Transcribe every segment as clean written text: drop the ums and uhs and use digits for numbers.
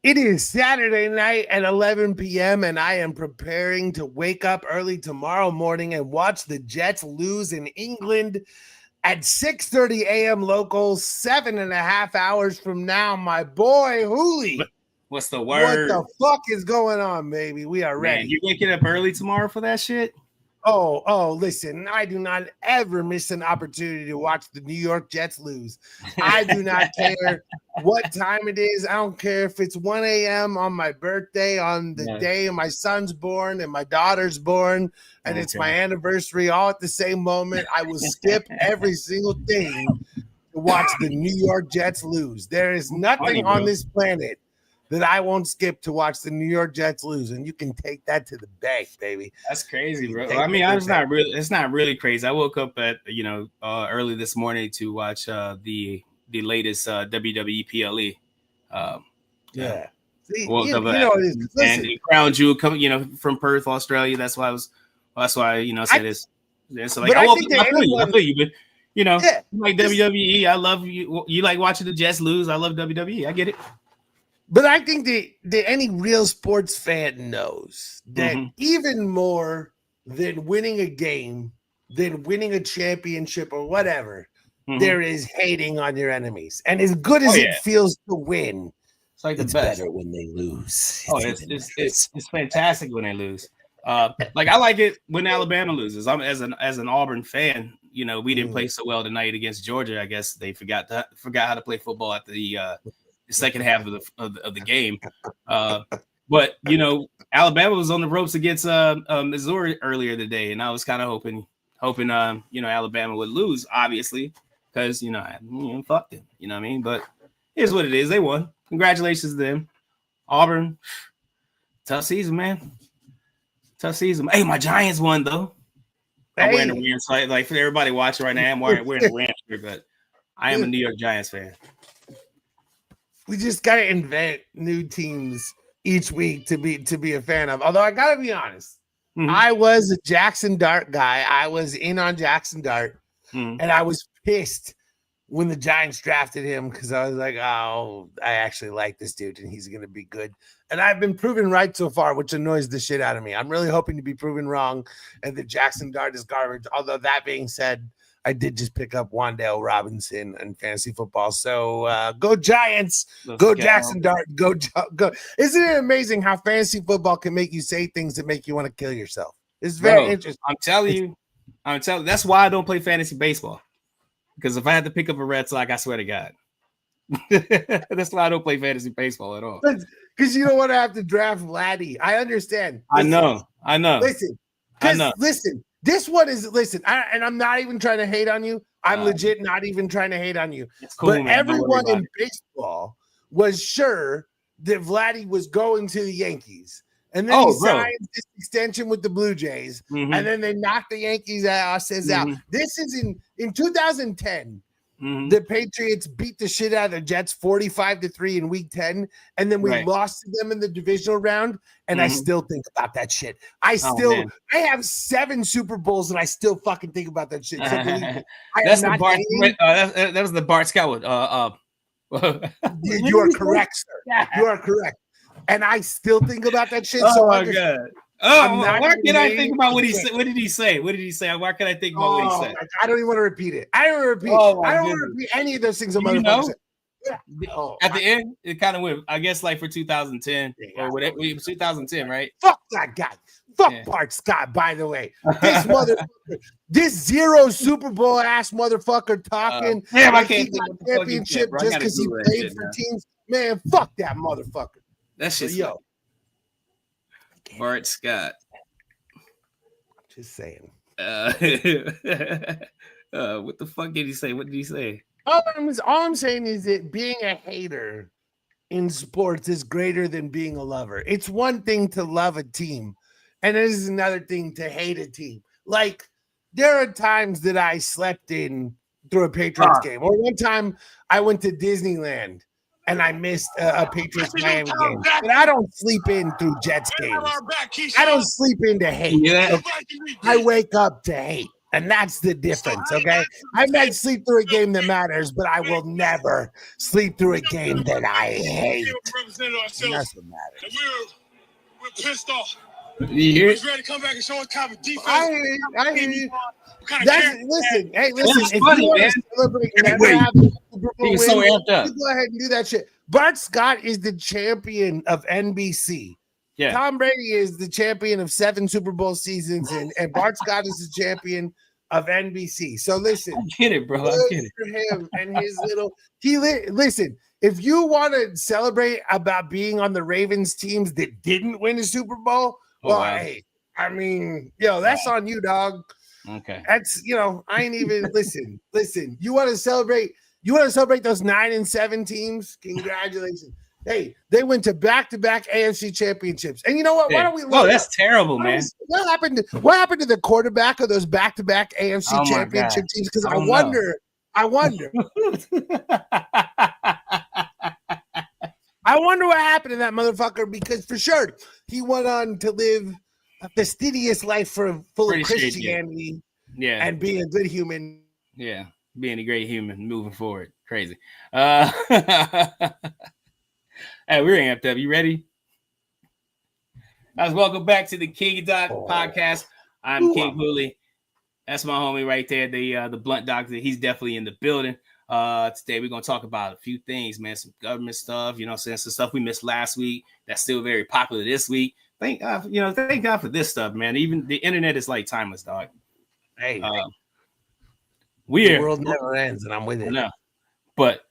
It is Saturday night at 11 p.m. and I am preparing to wake up early tomorrow morning and watch the Jets lose in England at 6:30 a.m. local, 7.5 hours from now. My boy, Hooli. What's the word? What the fuck is going on, baby? We are ready. Man, you waking up early tomorrow for that shit? Listen, I do not ever miss an opportunity to watch the New York Jets lose. I do not care what time it is. I don't care if it's 1 a.m. on my birthday, on the day my son's born and my daughter's born, and it's my anniversary all at the same moment. I will skip every single thing to watch the New York Jets lose. There is nothing on this planet that I won't skip to watch the New York Jets lose, and you can take that to the bank, baby. That's crazy, bro. I mean, it's not really crazy. I woke up at early this morning to watch the latest WWE PLE. Yeah. See, woke up and Crown Jewel coming, from Perth, Australia. That's why I said this. So like, I feel you, but you like WWE. I love you. You like watching the Jets lose. I love WWE. I get it. But I think that any real sports fan knows that even more than winning a game, than winning a championship or whatever, there is hating on your enemies. And as good as it feels to win, it's better when they lose. It's fantastic when they lose. Like I like it when Alabama loses. I'm as an Auburn fan. We didn't play so well tonight against Georgia. I guess they forgot how to play football at the second half of the game. But Alabama was on the ropes against Missouri earlier today, and I was kind of hoping Alabama would lose, obviously, because fuck them, you know what I mean? But here's what it is: they won. Congratulations to them. Auburn, tough season, man. Tough season. Hey, my Giants won though. I'm wearing a Rams, like for everybody watching right now. I'm wearing a Rams shirt, but I am a New York Giants fan. We just gotta invent new teams each week to be a fan of. Although I gotta be honest, I was a Jackson Dart guy. I was in on Jackson Dart, and I was pissed when the Giants drafted him because I was like, oh, I actually like this dude and he's gonna be good. And I've been proven right so far, which annoys the shit out of me. I'm really hoping to be proven wrong and that Jackson Dart is garbage. Although that being said, I did just pick up Wan'Dale Robinson in fantasy football. So go Giants, go Jackson Dart, go. Isn't it amazing how fantasy football can make you say things that make you want to kill yourself? It's very interesting. I'm telling you, that's why I don't play fantasy baseball. Because if I had to pick up a Red Sox, I swear to God. That's why I don't play fantasy baseball at all. Because you don't want to have to draft Vladdy. I understand. Listen, I know. Listen. This one is and I'm not even trying to hate on you. I'm legit not even trying to hate on you. Cool, but man, everyone in baseball was sure that Vladdy was going to the Yankees. And then he signed this extension with the Blue Jays. And then they knocked the Yankees out. This is in 2010. The Patriots beat the shit out of the Jets 45-3 in week 10. And then we lost to them in the divisional round. And I still think about that shit. I have 7 Super Bowls and I still fucking think about that shit. So that was the Bart Scott. You are correct, sir. You are correct. And I still think about that shit. Oh my God. Why can I think about what he said? What did he say? Why can I think about what he said? I don't even want to repeat it. I don't want to repeat any of those things. At the end, it kind of went, I guess, like for 2010 or whatever. 2010, right? Fuck that guy. Fuck Bart Scott, by the way. This motherfucker, this 0 Super Bowl ass motherfucker talking. I can't got championship just because he played for teams. Man, fuck that motherfucker. That's just Bart Scott. Just saying. What the fuck did he say? What did he say? All I'm saying is that being a hater in sports is greater than being a lover. It's one thing to love a team, and it is another thing to hate a team. Like, there are times that I slept in through a Patriots game. Or one time I went to Disneyland and I missed a Patriots Miami game. And I don't sleep in through Jets games. I don't sleep in to hate. I wake up to hate. And that's the difference, okay? I might sleep through a game that matters, but I will never sleep through a game that I hate. And that's what matters. We're pissed off. You hear it? We're ready to come back and show what kind of defense. I hear you. I hear you. Listen, That's if funny, you want man. to celebrate Can't never wait. having a Super Bowl He's so win, amped up. you go ahead and do that shit. Bart Scott is the champion of NBC. Yeah. Tom Brady is the champion of 7 Super Bowl seasons, and Bart Scott is the champion of NBC. So listen, I get it, bro. I get it. for him and his little listen. If you want to celebrate about being on the Ravens teams that didn't win a Super Bowl, well, wow. hey, I mean, that's on you, dog. Okay. That's I ain't even listen. You want to celebrate? You want to celebrate those 9 and 7 teams? Congratulations. Hey, they went to back-to-back AFC championships. And you know what? Why don't we that's terrible, man. What happened to the quarterback of those back-to-back AFC championship teams? Because I wonder. I wonder what happened to that motherfucker, because for sure he went on to live a fastidious life full of Christianity, and being a good human. Yeah, being a great human, moving forward. Crazy. Hey, we're amped up. You ready? Guys, welcome back to the King Doc podcast. I'm King Hooley. That's my homie right there, the blunt doctor. He's definitely in the building. Today we're gonna talk about a few things, man. Some government stuff, some stuff we missed last week that's still very popular this week. Thank God for this stuff, man. Even the internet is like timeless, dog. Hey, the world never ends, and I'm with it. No, but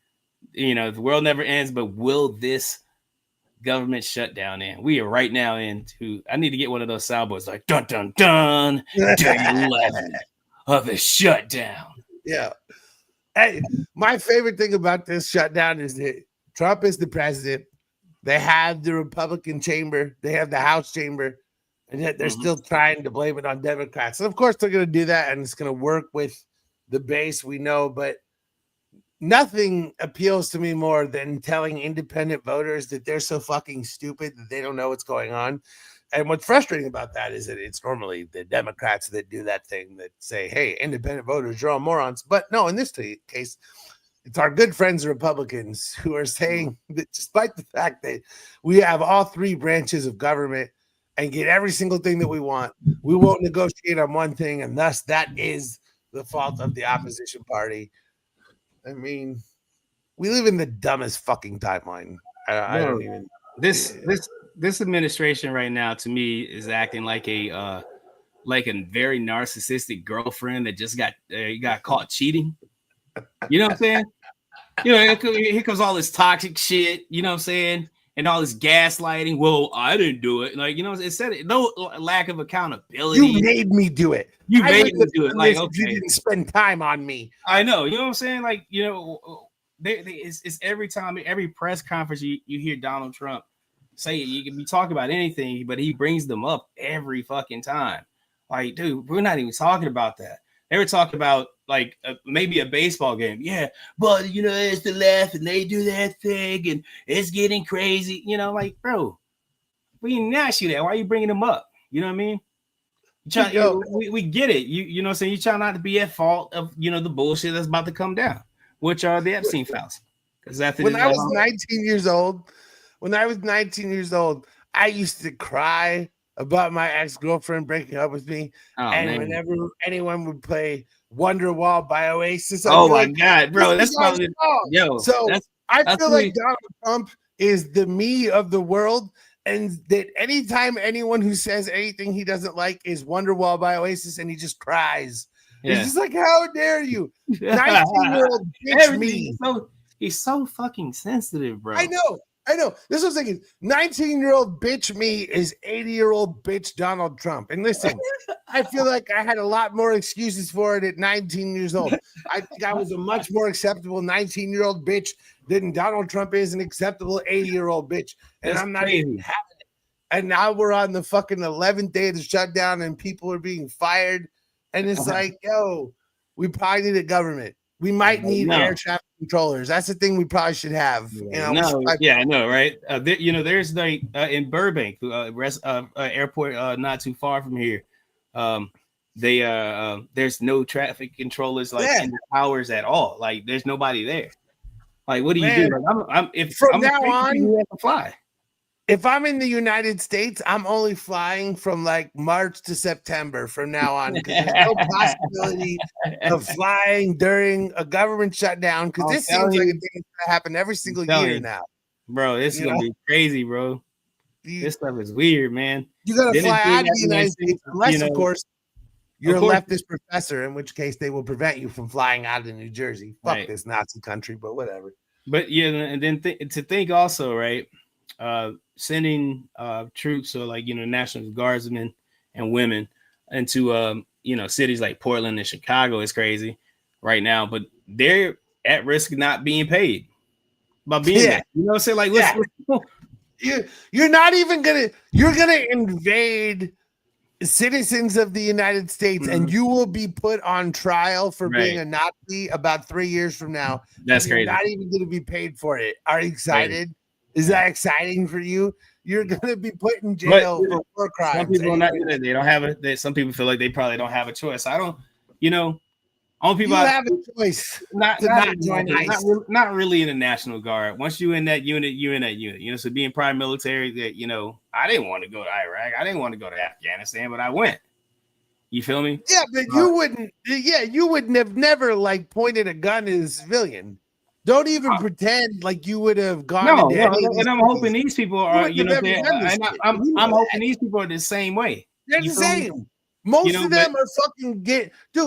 the world never ends. But will this government shutdown end? We are right now into. I need to get one of those soundboards like dun dun dun, day 11 of the shutdown. Yeah. Hey, my favorite thing about this shutdown is that Trump is the president. They have the Republican chamber, they have the House chamber, and yet they're still trying to blame it on Democrats. And of course, they're going to do that, and it's going to work with the base, we know. But nothing appeals to me more than telling independent voters that they're so fucking stupid that they don't know what's going on. And what's frustrating about that is that it's normally the Democrats that do that thing, that say, hey, independent voters, you're all morons. But no, in this case, it's our good friends, the Republicans, who are saying that despite the fact that we have all 3 branches of government and get every single thing that we want, we won't negotiate on one thing. And thus that is the fault of the opposition party. I mean, we live in the dumbest fucking timeline. I don't even. This administration right now, to me, is acting like a very narcissistic girlfriend that just got caught cheating. You know what I'm saying? Here comes all this toxic shit. You know what I'm saying? And all this gaslighting. Well, I didn't do it. Instead, no lack of accountability. You made me do it. You made me do it. Like, okay, you didn't spend time on me. I know. You know what I'm saying? Like, it's every time, every press conference you hear Donald Trump say it. You can be talking about anything, but he brings them up every fucking time. Like, dude, we're not even talking about that. They were talking about like maybe a baseball game. Yeah, but it's the left and they do that thing and it's getting crazy. Like, bro, we didn't ask you that. Why are you bringing them up? You know what I mean? We get it. You know what I'm saying? You try not to be at fault of the bullshit that's about to come down, which are the Epstein files. Because when I was 19 years old, I used to cry about my ex-girlfriend breaking up with me. Whenever anyone would play Wonderwall by Oasis, my God, bro, that's probably I feel like Donald Trump is the me of the world, and that anytime anyone who says anything he doesn't like is Wonderwall by Oasis, and he just cries. Yeah. He's just like, how dare you? 19-year-old bitch me. He's so fucking sensitive, bro. I know. This was thinking 19-year-old bitch me is 80-year-old bitch Donald Trump. And listen, I feel like I had a lot more excuses for it at 19 years old. I think I was a much more acceptable 19-year-old bitch than Donald Trump is an acceptable 80-year-old bitch. And that's I'm not crazy. Even having it. And now we're on the fucking 11th day of the shutdown and people are being fired. And it's like, yo, we probably need a government. We might need air traffic controllers. That's the thing we probably should have. I know, right? There's in Burbank, airport not too far from here. they there's no traffic controllers like in the towers at all. Like there's nobody there. Like what do you do? Like, from now on, you have to fly. If I'm in the United States, I'm only flying from like March to September from now on because there's no possibility of flying during a government shutdown because this seems like a thing that's gonna happen every single year now. Bro, this is gonna be crazy, bro. This stuff is weird, man. You gotta fly out of the United States, unless, of course, you're a leftist professor, in which case they will prevent you from flying out of New Jersey. Fuck this Nazi country, but whatever. But yeah, and then to think also, right? Sending troops or like National Guardsmen and women into cities like Portland and Chicago is crazy right now, but they're at risk of not being paid by being there. You know what I'm saying? Like, you're not even you're gonna invade citizens of the United States, and you will be put on trial for being a Nazi about 3 years from now. That's crazy. You're not even gonna be paid for it. Are you excited? Crazy. Is that exciting for you? You're gonna be put in jail for war crimes. Some people are not. They don't have it. Some people feel like they probably don't have a choice. I don't. All people have a choice not join ICE. Not really in the National Guard. Once you're in that unit, you're in that unit. So being prime military, that I didn't want to go to Iraq. I didn't want to go to Afghanistan, but I went. You feel me? Yeah, but you wouldn't. Yeah, you would have never like pointed a gun at a civilian. Don't even pretend like you would have gone. And I'm hoping these people are, I'm hoping these people are the same way. They're the same. Most of them are fucking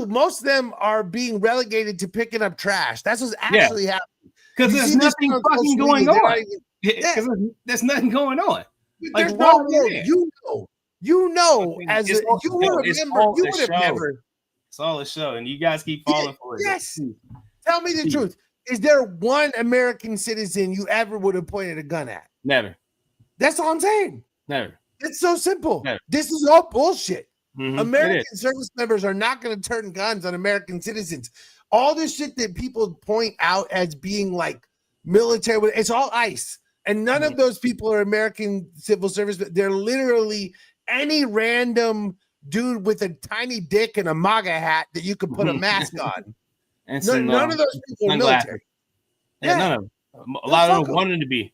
most of them are being relegated to picking up trash. That's what's actually happening. Because there's nothing fucking going on. Because there's nothing going on. There's no war. You would have never. It's all a show, and you guys keep falling for it. Yes. Tell me the truth. Is there one American citizen you ever would have pointed a gun at? Never. That's all I'm saying. Never. It's so simple. Never. This is all bullshit. American service members are not going to turn guns on American citizens. All this shit that people point out as being like military, it's all ICE. And none of those people are American civil service. They're literally any random dude with a tiny dick and a MAGA hat that you could put a mask on. And none of those people are military. None of them. A lot of them wanted to be.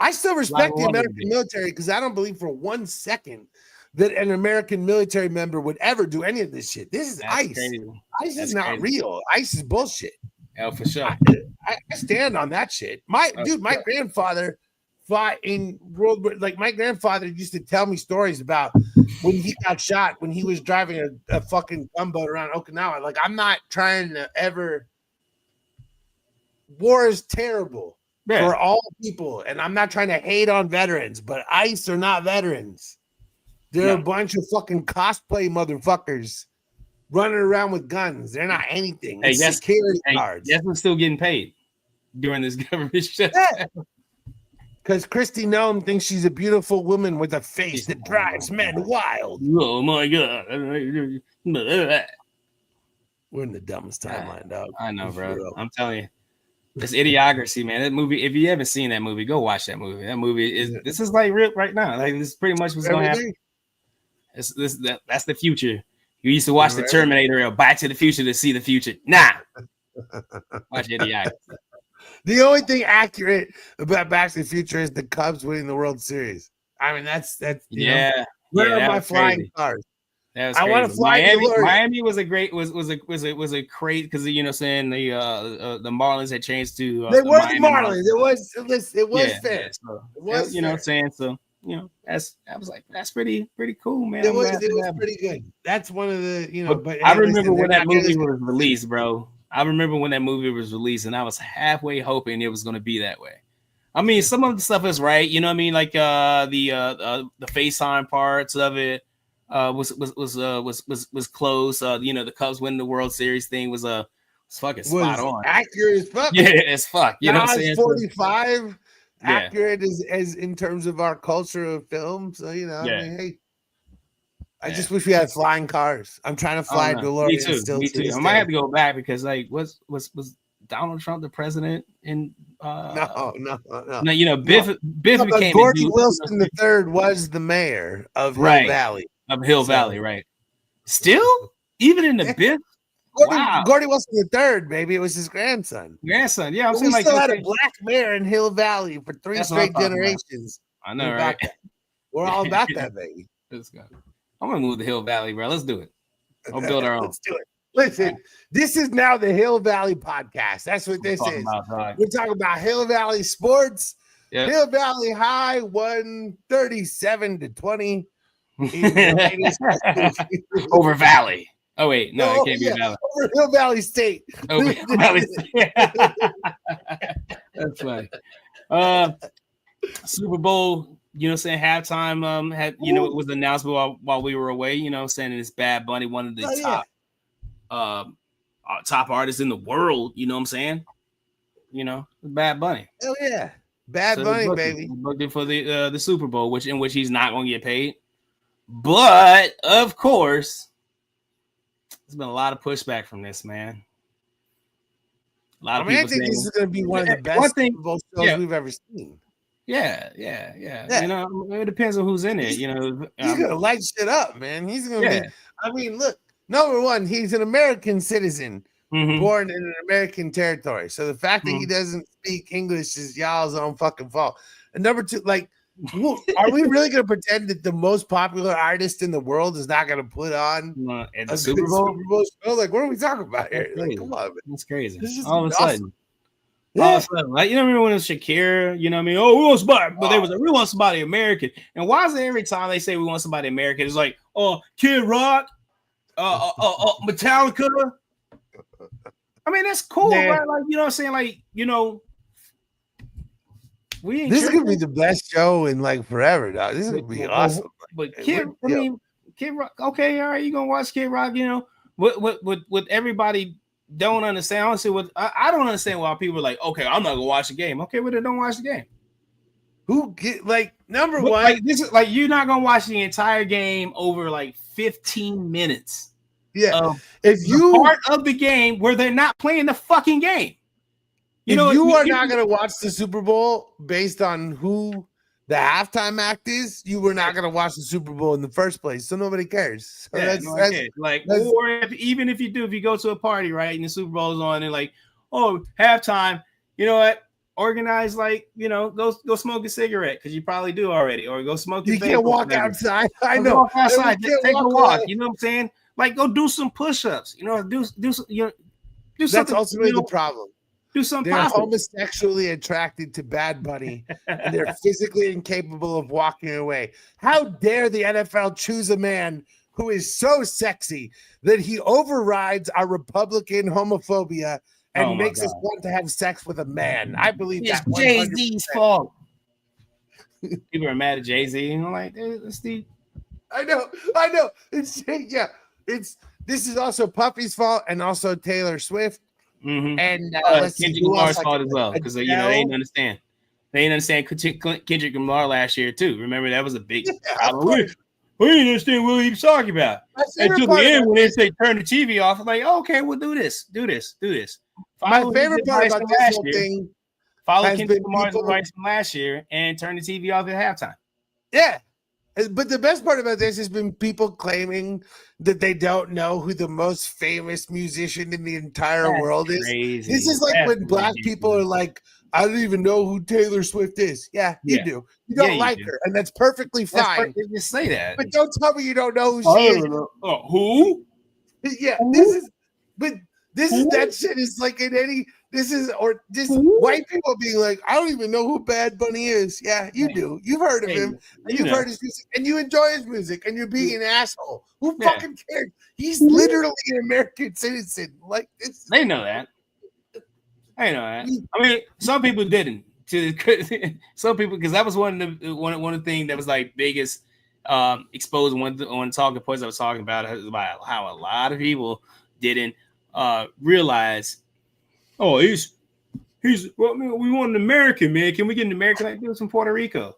I still respect the American military because I don't believe for 1 second that an American military member would ever do any of this shit. This is ICE. Crazy. ICE is not real. ICE is bullshit. Yeah, for sure. I stand on that shit. My grandfather fought in World War. Like my grandfather used to tell me stories about when he got shot when he was driving a fucking gunboat around Okinawa. Like I'm not trying to ever. War is terrible for all people, and I'm not trying to hate on veterans, but ICE are not veterans. They're a bunch of fucking cosplay motherfuckers running around with guns. They're not anything. It's security guards. Yes, we're still getting paid during this government shutdown. Because Kristi Noem thinks she's a beautiful woman with a face that drives men wild. Oh my god! We're in the dumbest timeline, dog. I know, bro. I'm telling you. It's Idiocracy, man. That movie, if you haven't seen that movie, go watch that movie. That movie is this is like real right now. Like this is pretty much what's going to happen. That's the future. You used to watch the Terminator or Back to the Future to see the future. Nah. Watch Idiocracy. The only thing accurate about Back to the Future is the Cubs winning the World Series. I mean, that's where are my flying cars? I want to fly. Miami was a great was a great because saying the Marlins had changed to they were the Marlins. It was fair. Yeah, so, it was saying so. I was like that's pretty cool, man. It was pretty good. That's one of the But I remember when that movie was released, bro. I remember when that movie was released, and I was halfway hoping it was going to be that way. I mean, some of the stuff is right, you know what I mean, like the FaceTime parts of it. Was close. The Cubs winning the World Series thing was fucking spot on. Accurate as fuck. Yeah, it's fuck. You know what I'm saying? 45 accurate as in terms of our culture of film. So I mean, hey, I just wish we had flying cars. I'm trying to fly DeLorean. Me too. I might have to go back because was Donald Trump the president in No. Biff became Gordon Wilson III was the mayor of Hill Valley. Of Hill Valley, right? Still, even in the Biff. Wow. Gordy Wilson the third, baby. It was his grandson. Grandson, yeah. I'm But saying we like still had a black mayor in Hill Valley for 3 That's what I'm straight talking about. generations. I know, right? We're all about that, baby. Let's go. I'm gonna move to Hill Valley, bro. Let's do it. I'll build our own. Let's do it. Listen, this is now the Hill Valley podcast. That's what this is. We're talking about Hill Valley sports. Yep. Hill Valley High 137-20 over Valley. Oh wait, no, it can't be Valley. Over Hill Valley State. Over Hill Valley State. That's funny. Super Bowl. You know what I'm saying? Halftime had it was announced while we were away, you know, saying it's Bad Bunny, one of the top artists in the world, you know what I'm saying? You know, Bad Bunny. Hell yeah. Bad Bunny, baby. Booked it for the Super Bowl, in which he's not gonna get paid. But of course, there's been a lot of pushback from this, man. A lot of people I think this is gonna be one of the best Super Bowl shows we've ever seen. Yeah. You know, it depends on who's in it. You know, he's gonna light shit up, man. He's gonna be. I mean, look. Number one, he's an American citizen, born in an American territory. So the fact that he doesn't speak English is y'all's own fucking fault. And number two, like, are we really gonna pretend that the most popular artist in the world is not gonna put on a Super Bowl show? Like, what are we talking about here? Like, come on, man. That's crazy. All of a sudden. All of a sudden, like, you know, remember when it was Shakira, you know what I mean? Oh, we want somebody, but they was like, we want somebody American. And why is it every time they say we want somebody American, it's like, oh, Kid Rock, Metallica. I mean, that's cool, right? Like, you know what I'm saying? Like, you know, this is gonna be the best show in like forever, dog. This is gonna be awesome. But Kid Rock, okay, all right, you gonna watch Kid Rock, you know, with everybody. Don't understand. I don't understand why people are like, okay, I'm not gonna watch the game. Okay, well then don't watch the game. Number one? Like this is like you're not gonna watch the entire game over like 15 minutes. Yeah, if you part of the game where they're not playing the fucking game. You are not gonna watch the Super Bowl based on who the halftime act is, you were not gonna watch the Super Bowl in the first place, so nobody cares. So even if you go to a party, right, and the Super Bowl's on, and like, oh, halftime, you know what? Organize, like, you know, go smoke a cigarette because you probably do already, or go smoke. You can't walk outside. I know. Walk outside, take a walk. You know what I'm saying? Like, go do some push-ups. You know, do something. That's ultimately the problem. Do something. They're homosexually attracted to Bad Bunny, and they're physically incapable of walking away. How dare the NFL choose a man who is so sexy that he overrides our Republican homophobia and makes us want to have sex with a man? I believe it's Jay-Z's fault. People are mad at Jay-Z, and I'm like, it's the. I know. This is also Puffy's fault, and also Taylor Swift. Mm-hmm. And Kendrick Lamar's fault as well, because you know they didn't understand. They didn't understand Kendrick Lamar last year too. Remember, that was a big problem. We didn't understand what he was talking about. Until the end, when they say turn the TV off, I'm like, okay, we'll do this. My favorite part about this whole thing, follow Kendrick Lamar's advice from last year and turn the TV off at halftime. Yeah. But the best part about this has been people claiming that they don't know who the most famous musician in the entire world is. Crazy. This is like when black people are like, I don't even know who Taylor Swift is. Yeah, you do. You don't like her, and that's perfectly fine. Just say that. But don't tell me you don't know who she is. Who? Yeah, this is that shit is like in any. White people being like, I don't even know who Bad Bunny is. Yeah, you do. You've heard of him. And you've heard his music, and you enjoy his music, and you're being an asshole. Who fucking cares? He's literally an American citizen. Like this. They know that. I mean, some people didn't. Some people, because that was one of the things that was like biggest exposed one talking points I was talking about how a lot of people didn't realize. Oh, he's well, we want an American, man. Can we get an American like this from Puerto Rico?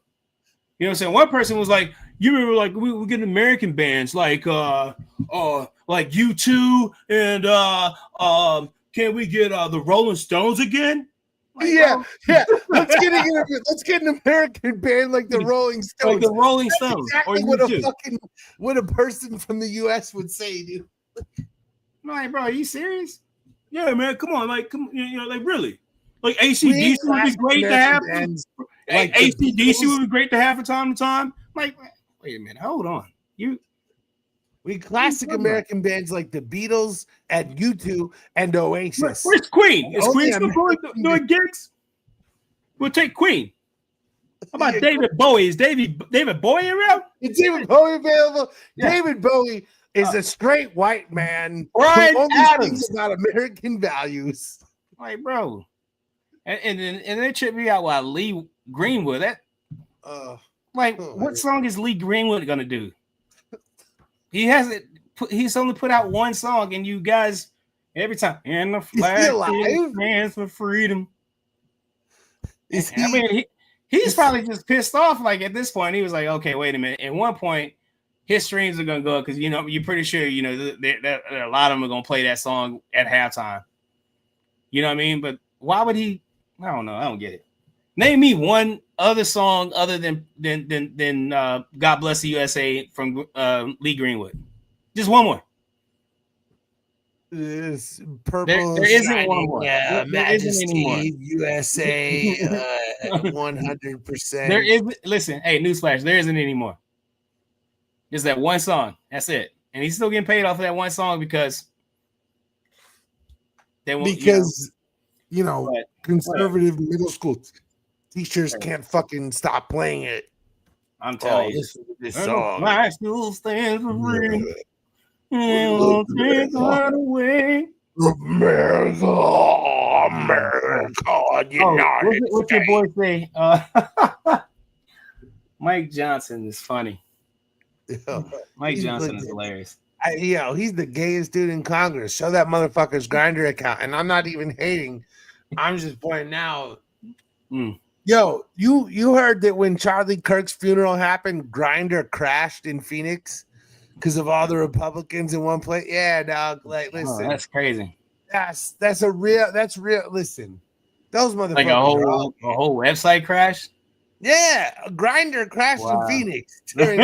You know what I'm saying? One person was like, you remember, like, we get American bands like U2 and can we get the Rolling Stones again? Like, yeah, bro, yeah. Let's get an American band like the Rolling Stones. like the Rolling That's Stones, or exactly U2. what a person from the U.S. would say, dude. I'm like, bro, are you serious? Yeah, man, come on, like, come, like, really, like We need ACDC would be classic great to American have. bands like the ACDC Beatles. would be great to have from time to time. Like, wait a minute, hold on, We classic American bands like the Beatles and U2 and Oasis. Where's Queen? Is Only Queen still doing gigs? We'll take Queen. How about David Bowie? Is David Bowie around? Is David Bowie available? Yeah. David Bowie is a straight white man Brian who only Adams. thinks about American values. Like, bro. And they tripped me out while Lee Greenwood. What song is Lee Greenwood gonna do? He's only put out one song, and you guys every time and the flag stands for freedom. He's probably just pissed off. Like at this point, he was like, okay, wait a minute. At one point, his streams are gonna go up because you're pretty sure that a lot of them are gonna play that song at halftime. You know what I mean? But why would he? I don't know. I don't get it. Name me one other song other than God Bless the USA from Lee Greenwood. Just one more. This purple. There isn't one more. Majesty USA 100%. There isn't. Listen, hey, newsflash. There isn't any more. Just that one song. That's it. And he's still getting paid off of that one song because they won't. Conservative middle school teachers can't fucking stop playing it. I'm telling you, this song. My school stands for freedom. We'll take that away. America, United States. What's your boy say? Mike Johnson is funny. Mike Johnson is hilarious. He's the gayest dude in Congress. Show that motherfucker's Grindr account. And I'm not even hating. I'm just pointing out. Yo, you heard that when Charlie Kirk's funeral happened, Grindr crashed in Phoenix because of all the Republicans in one place? Yeah, dog. Like, listen. That's crazy. That's real. Listen, those motherfuckers. Like a whole website crash? Yeah, a Grindr crashed in Phoenix. I'm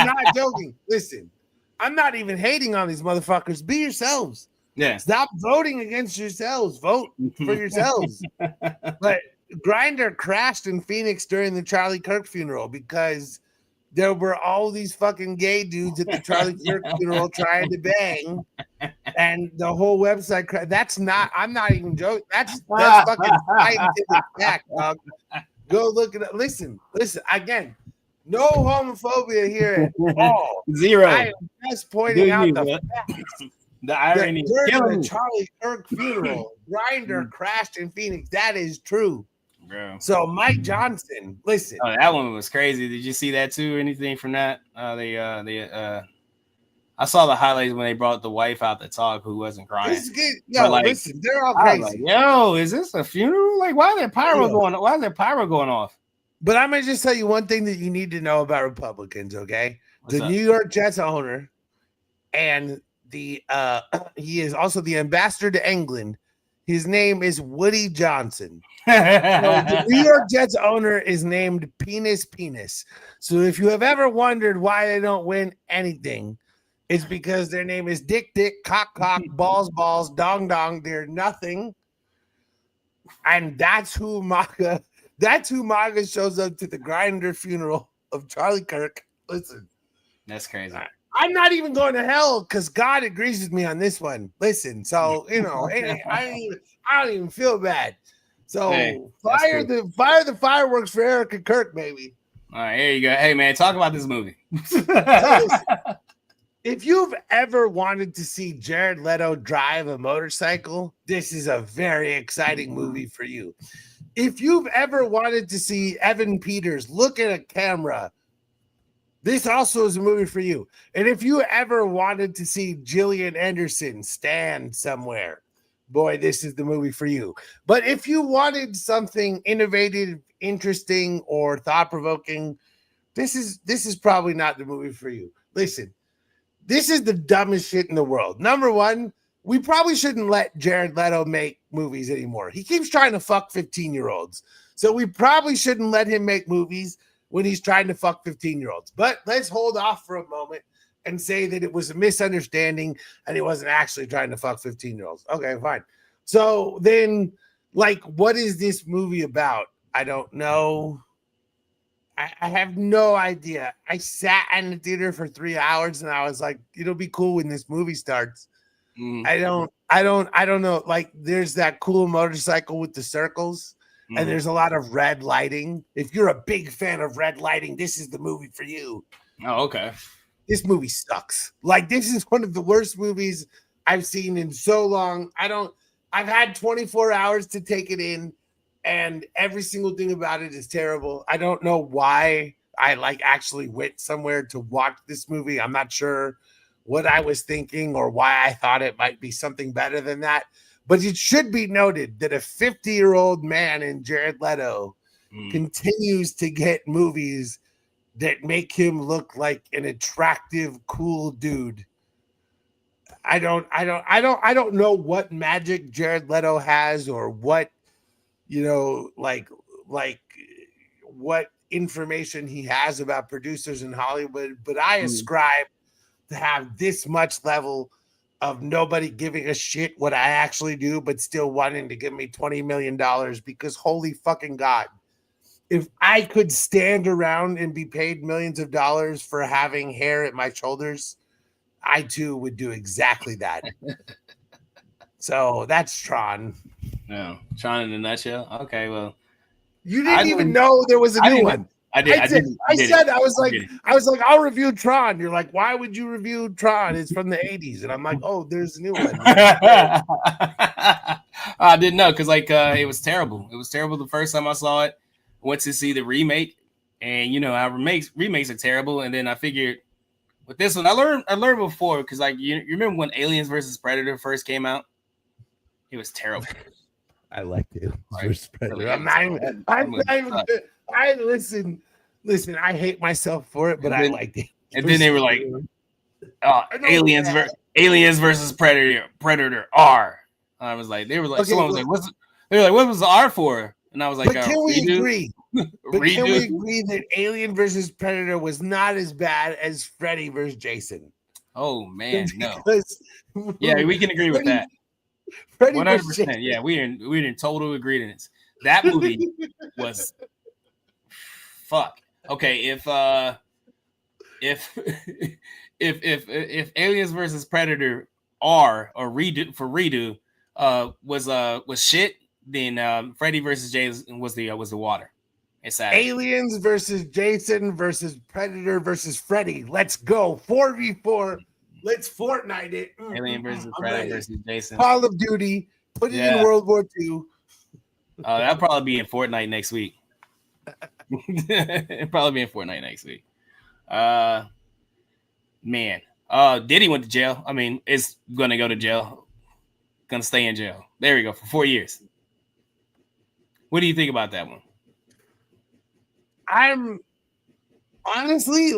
not joking. Listen, I'm not even hating on these motherfuckers. Be yourselves. Yeah. Stop voting against yourselves. Vote for yourselves. But Grindr crashed in Phoenix during the Charlie Kirk funeral because there were all these fucking gay dudes at the Charlie Kirk funeral trying to bang, and the whole website I'm not even joking. That's fucking scientific fact, dog. Go look at it. Listen again. No homophobia here at all. Zero. I am just pointing out the facts. The irony during the Charlie Kirk funeral, Grindr crashed in Phoenix. That is true. Bro. So Mike Johnson, listen. Oh, that one was crazy. Did you see that too? Anything from that? I saw the highlights when they brought the wife out to talk, who wasn't crying. Listen, they're all crazy. Like, yo, is this a funeral? Like, why is there pyro going? Why is there pyro going off? But I'm gonna just tell you one thing that you need to know about Republicans. Okay, the New York Jets owner, and he is also the ambassador to England. His name is Woody Johnson. So the New York Jets owner is named Penis. So if you have ever wondered why they don't win anything, it's because their name is Dick, Cock, Balls, Dong. They're nothing. And that's who MAGA shows up to the Grindr funeral of Charlie Kirk. Listen. That's crazy. I'm not even going to hell because God agrees with me on this one. Listen, so I don't even feel bad. So fire the fireworks for Erica Kirk, baby. All right, here you go. Hey man, talk about this movie. If you've ever wanted to see Jared Leto drive a motorcycle, this is a very exciting movie for you. If you've ever wanted to see Evan Peters look at a camera, this also is a movie for you. And if you ever wanted to see Gillian Anderson stand somewhere, boy, this is the movie for you. But if you wanted something innovative, interesting, or thought-provoking, this is probably not the movie for you. Listen, this is the dumbest shit in the world. Number one, we probably shouldn't let Jared Leto make movies anymore. He keeps trying to fuck 15-year-olds. So we probably shouldn't let him make movies when he's trying to fuck 15-year-olds. But let's hold off for a moment and say that it was a misunderstanding and he wasn't actually trying to fuck 15-year-olds. Okay, fine. So then, like, what is this movie about? I don't know. I have no idea. I sat in the theater for 3 hours and I was like, it'll be cool when this movie starts. I don't know. Like, there's that cool motorcycle with the circles, and there's a lot of red lighting. If you're a big fan of red lighting, this is the movie for you. Oh, okay. This movie sucks. Like, this is one of the worst movies I've seen in so long. I've had 24 hours to take it in, and every single thing about it is terrible. I don't know why I actually went somewhere to watch this movie. I'm not sure what I was thinking or why I thought it might be something better than that. But it should be noted that a 50-year-old man in Jared Leto continues to get movies that make him look like an attractive, cool dude. I don't know what magic Jared Leto has or what, like what information he has about producers in Hollywood, but I ascribe to have this much level of nobody giving a shit what I actually do, but still wanting to give me $20 million because holy fucking God, if I could stand around and be paid millions of dollars for having hair at my shoulders, I too would do exactly that. So that's Tron. No, Tron in a nutshell. Okay, well, you didn't even know there was a new one. I was like, I'll review Tron. You're like, why would you review Tron? It's from the 80s. And I'm like, oh, there's a new one. I didn't know because it was terrible. It was terrible the first time I saw it. Went to see the remake, and how remakes are terrible. And then I figured with this one, I learned before because you remember when Aliens versus Predator first came out? It was terrible. I liked it. I listen, I hate myself for it, but I liked it. And then they were like, Aliens versus Predator R. I was like, they were like, someone was like, what was the R for? And I was like, can we agree? Can we agree that Alien versus Predator was not as bad as Freddy versus Jason? Oh man, no. Yeah, we can agree with that. 100%. Yeah, we're in total agreement. That movie was fuck. Okay, if Aliens versus Predator R or redo was shit, then Freddy versus Jason was the water. It's sad. Aliens versus Jason versus Predator versus Freddy. Let's go 4v4. Let's Fortnite it. Alien versus Predator versus Jason. Call of Duty. Put it in World War II. That'll probably be in Fortnite next week. It'll probably be in Fortnite next week. Man. Diddy went to jail. I mean, it's gonna go to jail. Gonna stay in jail. There we go for 4 years. What do you think about that one? I'm honestly,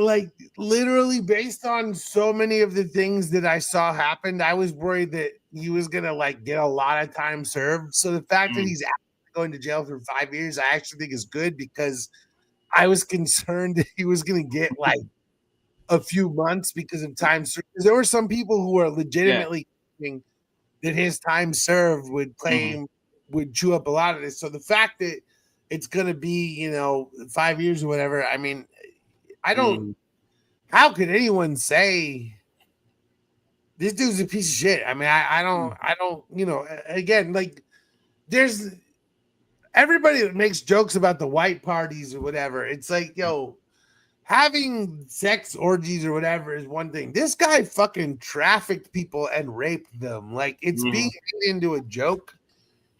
literally based on so many of the things that I saw happen, I was worried that he was gonna get a lot of time served. So the fact that he's going to jail for 5 years, I actually think is good because I was concerned that he was gonna get a few months because of time served. There were some people who are legitimately thinking that his time served would chew up a lot of this. So the fact that it's gonna be 5 years or whatever, I mean, I don't. How could anyone say this dude's a piece of shit? I mean, I don't. Again, there's everybody that makes jokes about the white parties or whatever. It's like, having sex orgies or whatever is one thing. This guy fucking trafficked people and raped them. It's being made into a joke.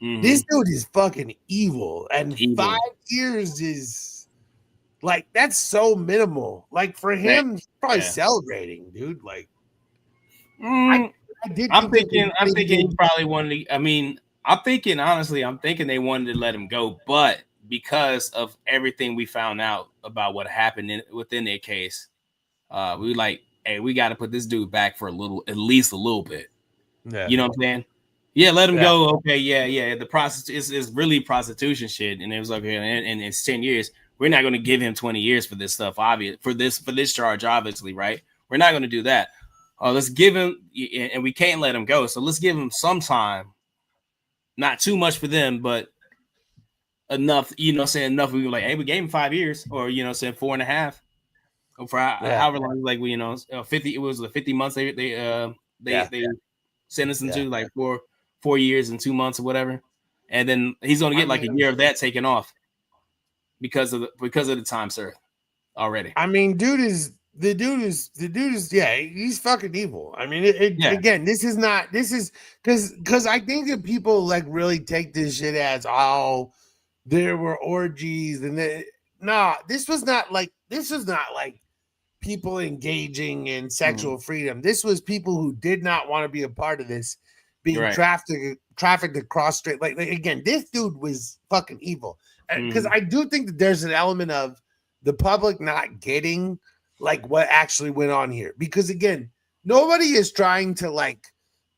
This dude is fucking evil, and 5 years is. That's so minimal. For him, he's probably celebrating, dude. I'm thinking he probably wanted to. I mean, I'm thinking they wanted to let him go, but because of everything we found out about what happened within their case, we got to put this dude back for at least a little bit. Yeah. You know what I'm saying? Yeah, let him go. Okay, yeah. The process is really prostitution shit, and it was like, and it's 10 years. We're not going to give him 20 years for this stuff. Obvious for this charge, obviously, right? We're not going to do that. Let's give him, and we can't let him go. So let's give him some time. Not too much for them, but enough. You know, saying enough. We were like, hey, we gave him 5 years, or saying 4.5, or for however long. Like 50. It was the 50 months. They sentenced him to like 4 years and 2 months or whatever, and then he's going to get like a year of that taken off because of the time served already. I mean, the dude is yeah, he's fucking evil. I mean, again, this is because I think that people like really take this shit as there were orgies and this was not like people engaging in sexual freedom. This was people who did not want to be a part of this being trafficked across straight. Like again, this dude was fucking evil. Because I do think that there's an element of the public not getting like what actually went on here. Because again, nobody is trying to like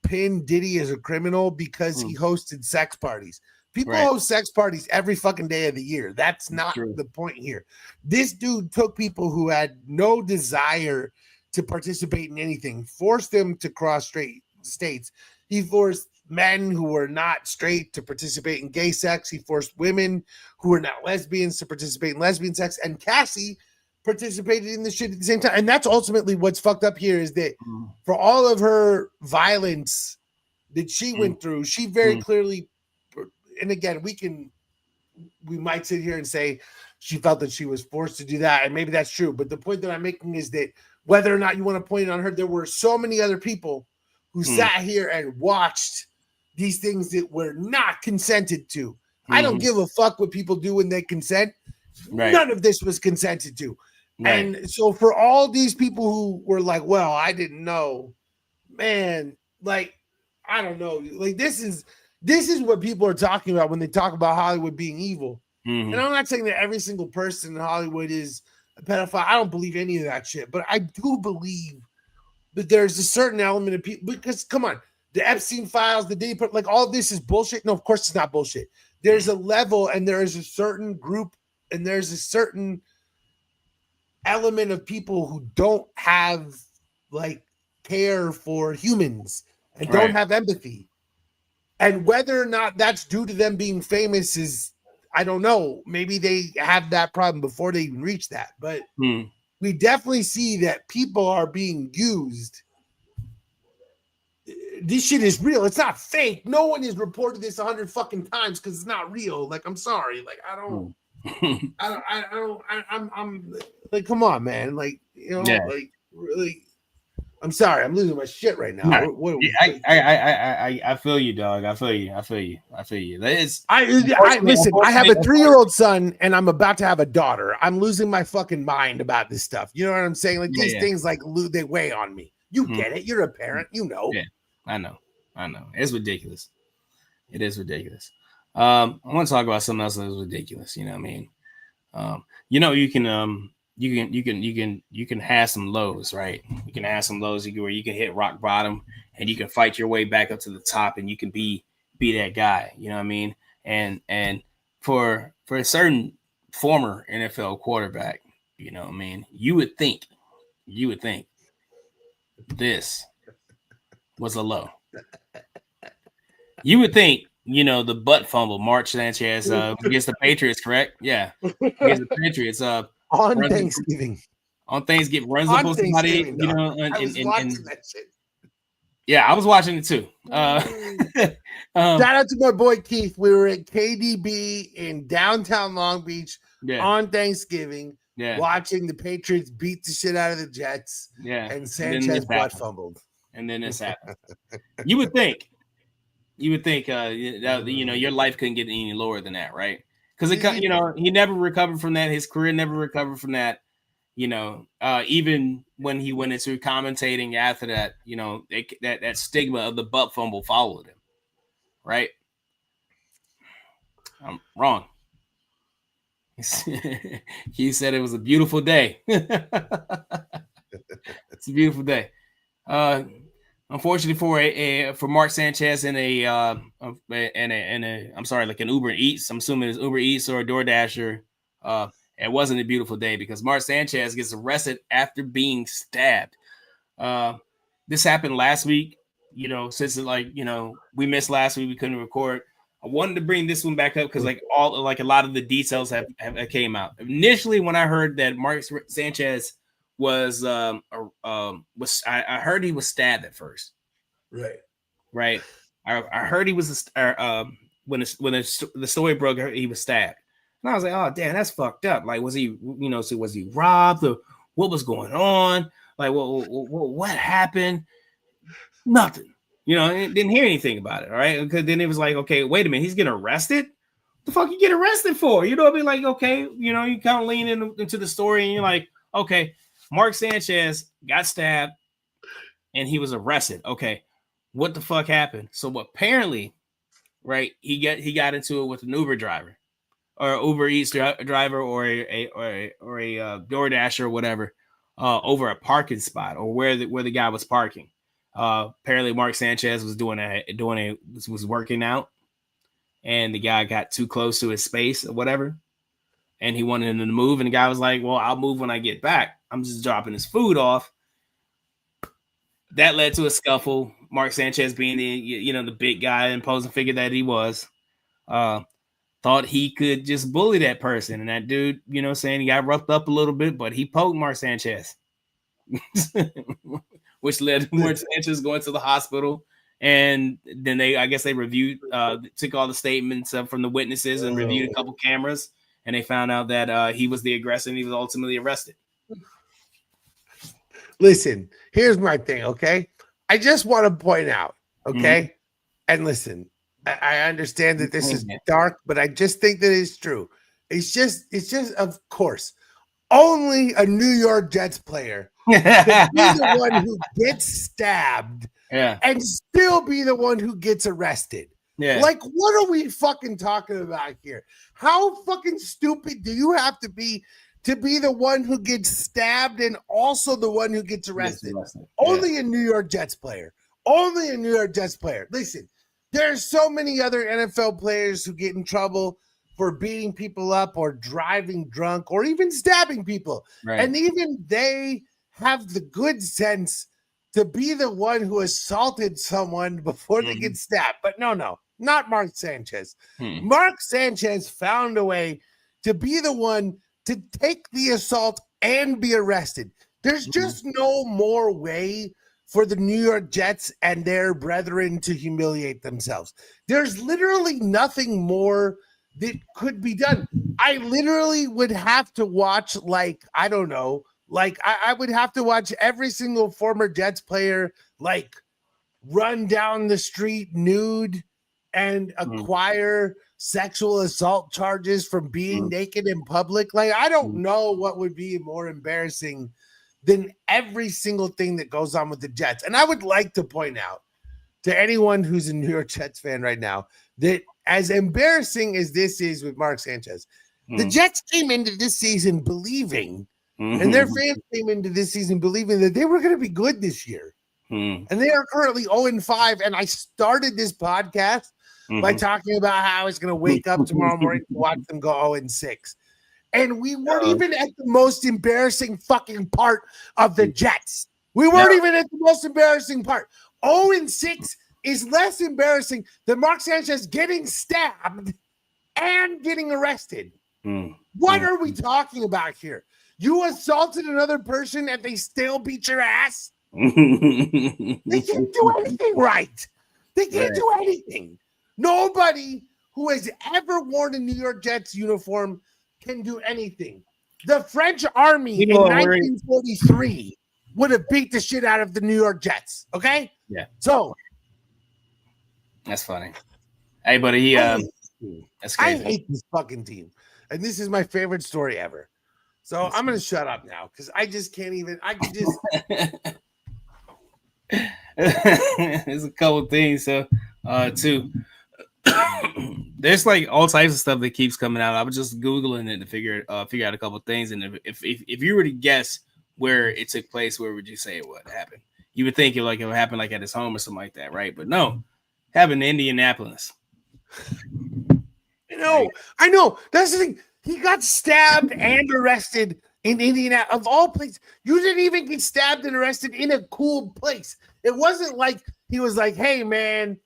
pin Diddy as a criminal because he hosted sex parties. People host sex parties every fucking day of the year. That's not the point here. This dude took people who had no desire to participate in anything, forced them to cross straight states. He forced men who were not straight to participate in gay sex. He forced women who were not lesbians to participate in lesbian sex. And Cassie participated in this shit at the same time. And that's ultimately what's fucked up here is that for all of her violence that she went through, she very clearly, and again, we might sit here and say she felt that she was forced to do that. And maybe that's true. But the point that I'm making is that whether or not you want to point it on her, there were so many other people who sat here and watched these things that were not consented to. I don't give a fuck what people do when they consent. None of this was consented to. And so for all these people who were like, well, I didn't know, man, like, I don't know. Like, this is what people are talking about when they talk about Hollywood being evil. And I'm not saying that every single person in Hollywood is a pedophile. I don't believe any of that shit. But I do believe that there's a certain element of people, because come on, the Epstein files, the Diddy, like all of this is bullshit. No, of course it's not bullshit. There's a level and there is a certain group and there's a certain element of people who don't have like care for humans and don't have empathy. And whether or not that's due to them being famous is, I don't know. Maybe they have that problem before they even reach that. But we definitely see that people are being used. This shit is real. It's not fake. No one has reported this 100 fucking times because it's not real. Like, I'm sorry. Like, I'm like, come on, man. Like, like, really. I'm sorry, I'm losing my shit right now. No, I feel you, dog. I feel you. Listen, I have a 3-year-old son and I'm about to have a daughter. I'm losing my fucking mind about this stuff. You know what I'm saying? Like these things, like they weigh on me. You get it. You're a parent. You know. Yeah, I know. It's ridiculous. It is ridiculous. I want to talk about something else that is ridiculous. You know what I mean? You can have some lows, right? You can have some lows where you can hit rock bottom and you can fight your way back up to the top and you can be that guy, you know what I mean? And for a certain former NFL quarterback, you know what I mean, you would think this was a low. You would think, the butt fumble, Mark Sanchez against the Patriots, correct? Yeah. Against the Patriots, on Thanksgiving, runs up on somebody, and that shit. Yeah, I was watching it too. Shout out to my boy Keith. We were at KDB in downtown Long Beach on Thanksgiving, watching the Patriots beat the shit out of the Jets. Yeah, and Sanchez butt fumbled. And then this happened. You would think, that, your life couldn't get any lower than that, right? Because he never recovered from that. His career never recovered from that. Even when he went into commentating after that, that stigma of the butt fumble followed him, right? I'm wrong. He said it was a beautiful day. It's a beautiful day. unfortunately for Mark Sanchez and I'm sorry, like an Uber Eats. I'm assuming it's Uber Eats or a DoorDasher. It wasn't a beautiful day because Mark Sanchez gets arrested after being stabbed. This happened last week. Since we missed last week, we couldn't record. I wanted to bring this one back up because a lot of the details have came out. Initially, when I heard that Mark Sanchez was I heard he was stabbed at first. Right. I heard he was when the story broke, he was stabbed, and I was like, oh damn, that's fucked up. Like, was he was he robbed or what was going on? Like, what happened? Nothing. Didn't hear anything about it. All right, because then it was like, okay, wait a minute, he's getting arrested. The fuck you get arrested for? I mean, like, okay, you kind of lean into the story, and you're like, okay, Mark Sanchez got stabbed, and he was arrested. Okay, what the fuck happened? So apparently, right, he got into it with an Uber driver, or Uber Eats driver, or a DoorDash or whatever, over a parking spot or where the guy was parking. Apparently Mark Sanchez was was working out, and the guy got too close to his space or whatever, and he wanted him to move, and the guy was like, well, I'll move when I get back. I'm just dropping his food off. That led to a scuffle. Mark Sanchez, being the big guy, imposing figure that he was, thought he could just bully that person, and that dude, saying he got roughed up a little bit, but he poked Mark Sanchez. Which led to Mark Sanchez going to the hospital. And then I guess they reviewed, took all the statements from the witnesses and reviewed a couple cameras. And they found out that he was the aggressor and he was ultimately arrested. Listen, here's my thing, okay? I just want to point out, okay? And listen, I understand that this is dark, but I just think that it's true. It's just, of course, only a New York Jets player can be the one who gets stabbed and still be the one who gets arrested. Yeah. Like, what are we fucking talking about here? How fucking stupid do you have to be the one who gets stabbed and also the one who gets arrested? Only a New York Jets player. Only a New York Jets player. Listen, there's so many other NFL players who get in trouble for beating people up or driving drunk or even stabbing people. Right. And even they have the good sense to be the one who assaulted someone before they get stabbed. But no, not Mark Sanchez. Mark Sanchez found a way to be the one to take the assault and be arrested. There's just no more way for the New York Jets and their brethren to humiliate themselves. There's literally nothing more that could be done. I literally would have to watch, I don't know, I would have to watch every single former Jets player, run down the street nude and acquire sexual assault charges from being naked in public. I don't know what would be more embarrassing than every single thing that goes on with the Jets. And I would like to point out to anyone who's a New York Jets fan right now that as embarrassing as this is with Mark Sanchez, the Jets came into this season believing, and their fans came into this season believing that they were going to be good this year. And they are currently 0-5. And I started this podcast by talking about how I was going to wake up tomorrow morning to watch them go 0-6. And we weren't even at the most embarrassing fucking part of the Jets. We weren't even at the most embarrassing part. 0-6 is less embarrassing than Mark Sanchez getting stabbed and getting arrested. What are we talking about here? You assaulted another person and they still beat your ass? They can't do anything right. They can't do anything. Nobody who has ever worn a New York Jets uniform can do anything. The French army in 1943 would have beat the shit out of the New York Jets. Okay? Yeah. So that's funny. Hey, buddy, that's crazy. I hate this fucking team. And this is my favorite story ever. So I'm going to shut up now because I just can't even. I can just. There's a couple things. So, too. There's all types of stuff that keeps coming out. I was just Googling it to figure out a couple things. And if you were to guess where it took place, where would you say it would happen? You would think it would happen like at his home or something like that, right? But no, happened in Indianapolis. I know. That's the thing. He got stabbed and arrested in Indiana. Of all places, you didn't even get stabbed and arrested in a cool place. It wasn't like he was like, hey, man,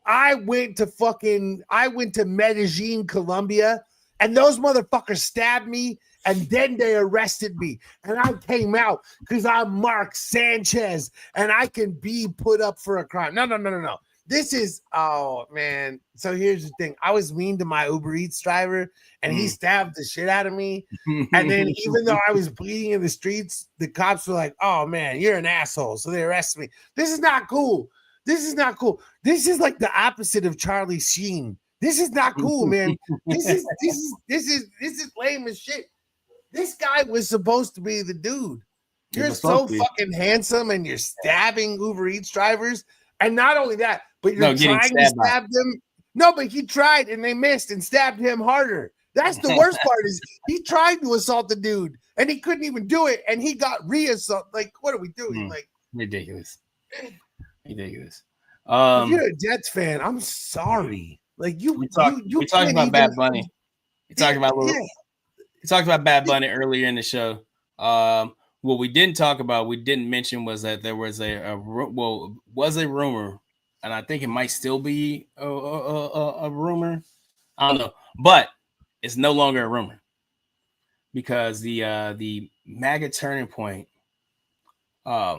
I went to Medellin, Colombia, and those motherfuckers stabbed me, and then they arrested me. And I came out because I'm Mark Sanchez, and I can be put up for a crime. No. This is, oh, man. So here's the thing. I was mean to my Uber Eats driver, and he stabbed the shit out of me. And then even though I was bleeding in the streets, the cops were like, oh, man, you're an asshole. So they arrested me. This is not cool. This is like the opposite of Charlie Sheen. This is not cool, man. This is lame as shit. This guy was supposed to be the dude. You're so fucking handsome, and you're stabbing Uber Eats drivers. And not only that, but you're trying to stab them. No, but he tried and they missed and stabbed him harder. That's the worst part is he tried to assault the dude and he couldn't even do it. And he got re-assault. Like, what are we doing? Like ridiculous. If you're a Jets fan, I'm sorry. Like we talked about Bad Bunny. We talked about Bad Bunny earlier in the show. What we didn't mention was that there was a rumor, and I think it might still be a rumor. I don't know, but it's no longer a rumor because the MAGA Turning Point USA,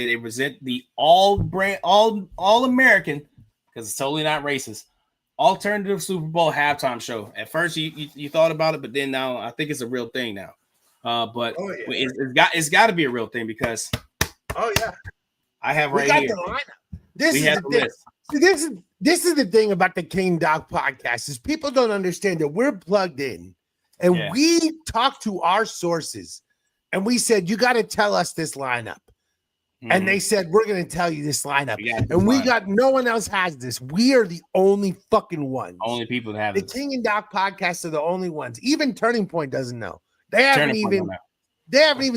they present the all American, because it's totally not racist, alternative Super Bowl halftime show. At first you thought about it, but then now I think it's a real thing now. But it's got to be a real thing because I have right here. The lineup. This is the thing about the King Dog podcast is people don't understand that we're plugged in and we talk to our sources and we said, you got to tell us this lineup. Mm-hmm. And they said, we're going to tell you this lineup. No one else has this. We are the only fucking ones. Only people that have the King and Doc podcast are the only ones. Even Turning Point doesn't know. They haven't even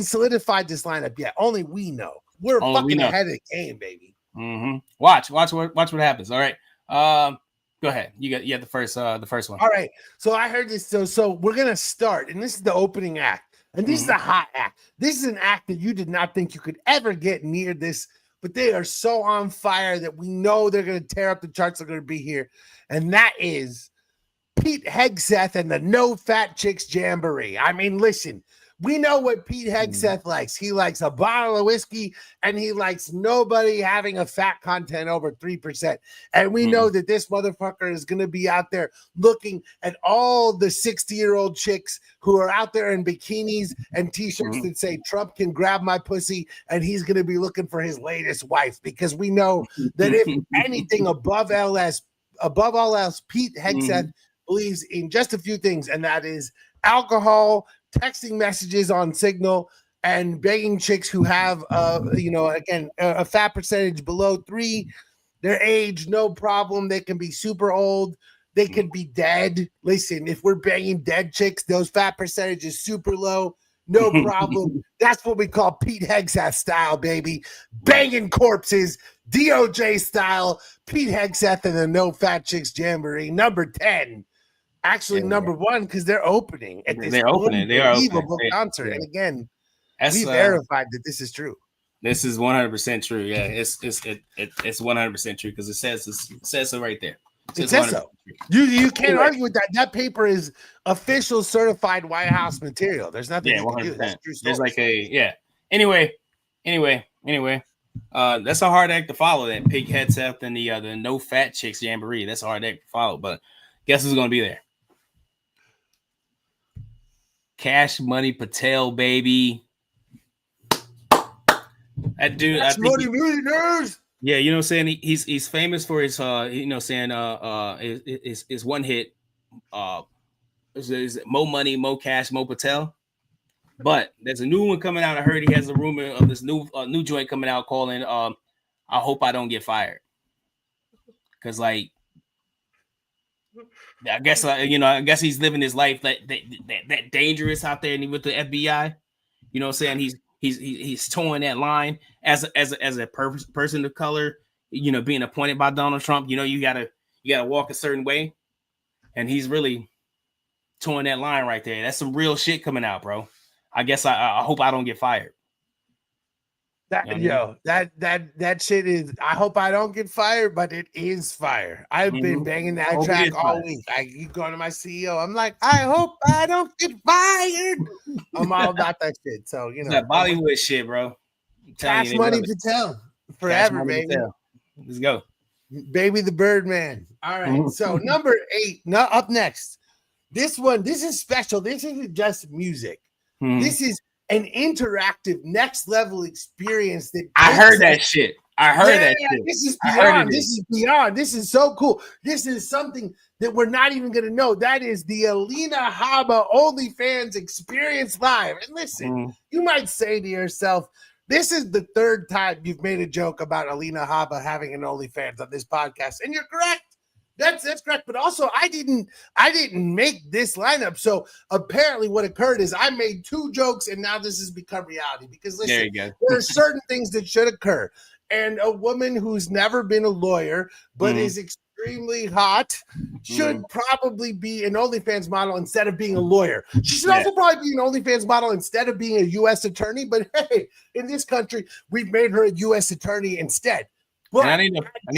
solidified this lineup yet. Only we know. We're fucking ahead of the game, baby. Mm-hmm. Watch what happens. All right. Go ahead. You got the first one. All right. So I heard this. So we're gonna start, and this is the opening act, and this is a hot act. This is an act that you did not think you could ever get near this, but they are so on fire that we know they're gonna tear up the charts. They're gonna be here, and that is Pete Hegseth and the No Fat Chicks Jamboree. I mean, listen, we know what Pete Hegseth likes. He likes a bottle of whiskey, and he likes nobody having a fat content over 3%. And we know that this motherfucker is going to be out there looking at all the 60-year-old chicks who are out there in bikinis and T-shirts that say, Trump can grab my pussy, and he's going to be looking for his latest wife, because we know that if anything above all else, Pete Hegseth believes in just a few things, and that is alcohol, texting messages on Signal, and begging chicks who have, a fat percentage below 3. Their age, no problem. They can be super old. They can be dead. Listen, if we're banging dead chicks, those fat percentages super low. No problem. That's what we call Pete Hegseth style, baby. Banging corpses, DOJ style. Pete Hegseth and the No Fat Chicks Jamboree, number 10. Actually, number 1, because they're opening at this unbelievable concert. And again, we verified that this is true. This is 100% true. Yeah, it's 100% true because it says so right there. It says so. You can't argue with that. That paper is official certified White House material. There's nothing you can do. That's true story. There's like Anyway, that's a hard act to follow. That Pig Hegseth and the No Fat Chicks Jamboree. That's a hard act to follow. But guess who's gonna be there? Cash Money Patel, baby. That dude. Cash Money Millionaires. Yeah, you know what I'm saying? He's famous for his his one hit is Mo Money, Mo Cash, Mo Patel. But there's a new one coming out. I heard he has a rumor of this new joint coming out calling I Hope I Don't Get Fired. Cause like I guess he's living his life that dangerous out there and with the FBI. You know what I'm saying? he's towing that line as a person of color, you know, being appointed by Donald Trump. You know, you gotta walk a certain way, and he's really towing that line right there. That's some real shit coming out, bro. I guess I hope I don't get fired. That that shit is. I hope I don't get fired, but it is fire. I've been banging that track all week. I keep going to my CEO. I'm like, I hope I don't get fired. I'm all about that shit. So you know, that Bollywood shit, bro. Cash money to tell forever, baby. Let's go, baby. The Birdman. All right. So number 8. Now up next. This is special. This isn't just music. This is an interactive next level experience that I heard that shit. This is beyond. This is beyond. This is so cool. This is something that we're not even going to know. That is the Alina Habba OnlyFans experience live. And listen, you might say to yourself, this is the 3rd time you've made a joke about Alina Habba having an OnlyFans on this podcast. And you're correct. That's correct. But also, I didn't make this lineup. So apparently what occurred is I made 2 jokes and now this has become reality. Because listen, there are certain things that should occur. And a woman who's never been a lawyer, but is extremely hot, should probably be an OnlyFans model instead of being a lawyer. She should also probably be an OnlyFans model instead of being a U.S. attorney. But hey, in this country, we've made her a U.S. attorney instead. But I need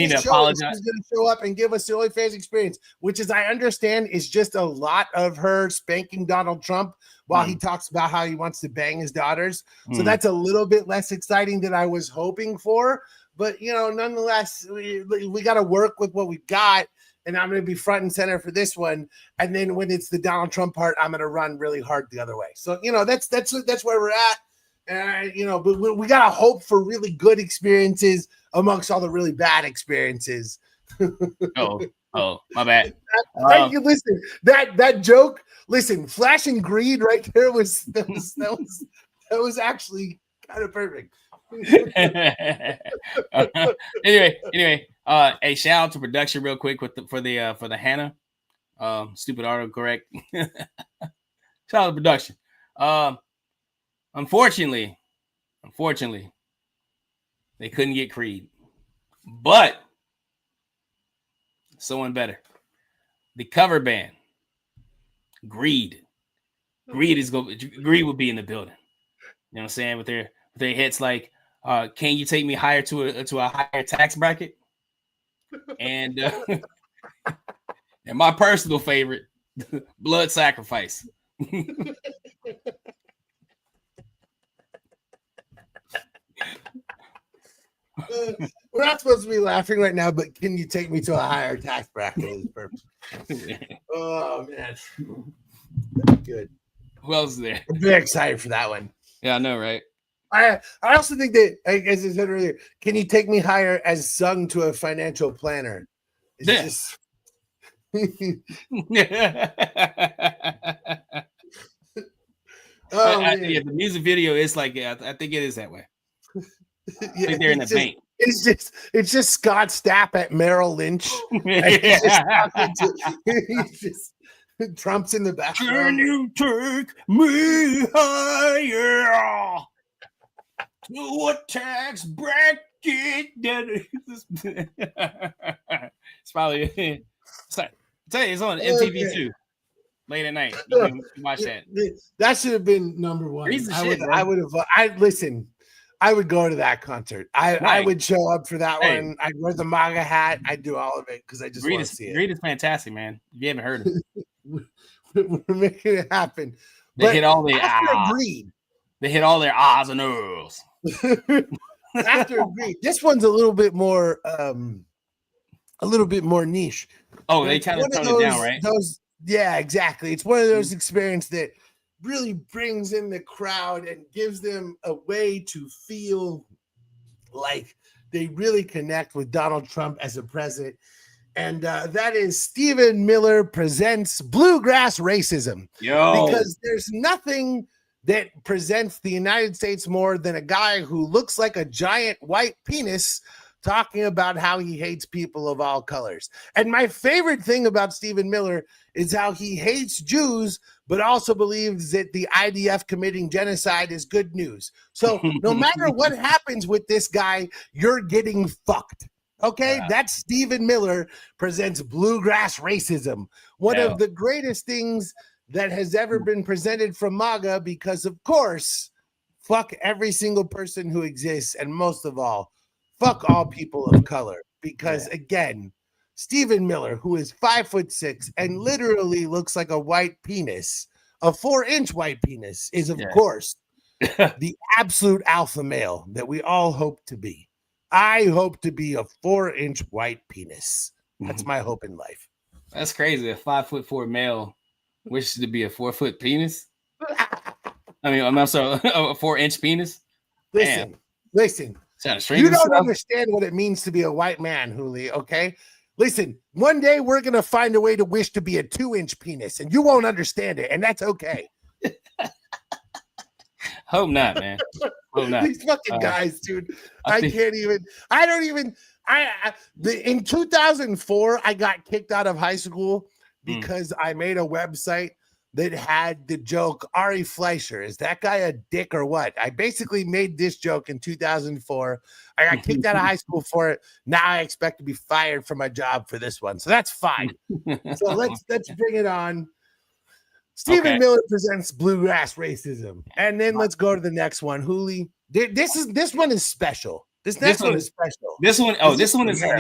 to apologize. She's going to show up and give us the OnlyFans experience, which, as I understand, is just a lot of her spanking Donald Trump while he talks about how he wants to bang his daughters. So that's a little bit less exciting than I was hoping for. But, you know, nonetheless, we got to work with what we got. And I'm going to be front and center for this one. And then when it's the Donald Trump part, I'm going to run really hard the other way. So, you know, that's where we're at. You know, but we got to hope for really good experiences amongst all the really bad experiences. oh, my bad. Thank you. Listen, that joke. Listen, flashing greed right there was actually kind of perfect. Anyway, hey, shout out to production real quick for the Hannah, stupid autocorrect. Shout out to production. Unfortunately, they couldn't get Creed, but someone better. The cover band, Greed. Greed will be in the building. You know what I'm saying? With their hits like, "Can you take me higher to a higher tax bracket?" And and my personal favorite, Blood Sacrifice. We're not supposed to be laughing right now, but can you take me to a higher tax bracket? Is perfect. Oh man, good. Who else is there? I'm very excited for that one. Yeah, I know, right? I also think that, as I said earlier, can you take me higher as sung to a financial planner? It's the music video is like, I think it is that way. I think they're in the bank. It's just Scott Stapp at Merrill Lynch. Trump's in the background. Can you take me higher to a tax bracket? It's probably. Tell you, it's on MTV too. Late at night, you can watch that. That should have been number 1. I would go to that concert. I would show up for that one. I'd wear the MAGA hat. I'd do all of it because I just want to see it. Greed is fantastic, man. If you haven't heard it, we're making it happen. They hit all the Greed. They hit all their ahs and uhs. After Greed, this one's a little bit more niche. Oh, they kind of toned it down, right? Yeah, exactly. It's one of those experiences that really brings in the crowd and gives them a way to feel like they really connect with Donald Trump as a president. And that is Stephen Miller Presents Bluegrass Racism. Because there's nothing that presents the United States more than a guy who looks like a giant white penis talking about how he hates people of all colors. And my favorite thing about Stephen Miller is how he hates Jews, but also believes that the IDF committing genocide is good news. So no matter what happens with this guy, you're getting fucked. Okay, that's Stephen Miller presents bluegrass racism. One of the greatest things that has ever been presented from MAGA, because of course, fuck every single person who exists. And most of all, fuck all people of color. Because again, Stephen Miller, who is 5'6" and literally looks like a white penis, a 4-inch white penis, is of course the absolute alpha male that we all hope to be. I hope to be a 4-inch white penis. That's my hope in life. That's crazy. A 5'4" male wishes to be a 4-foot penis. I mean, I'm sorry, a 4-inch penis. Listen. You don't understand what it means to be a white man, Huli. Okay, listen. One day we're gonna find a way to wish to be a 2-inch penis, and you won't understand it, and that's okay. Hope not, man. Hope not. These fucking guys, dude. In 2004, I got kicked out of high school because I made a website that had the joke, Ari Fleischer, is that guy a dick or what? I basically made this joke in 2004. I got kicked out of high school for it. Now I expect to be fired from my job for this one. So that's fine. So let's bring it on. Stephen Miller presents bluegrass racism. And then let's go to the next one. Huli. This one is special. This next one is special. This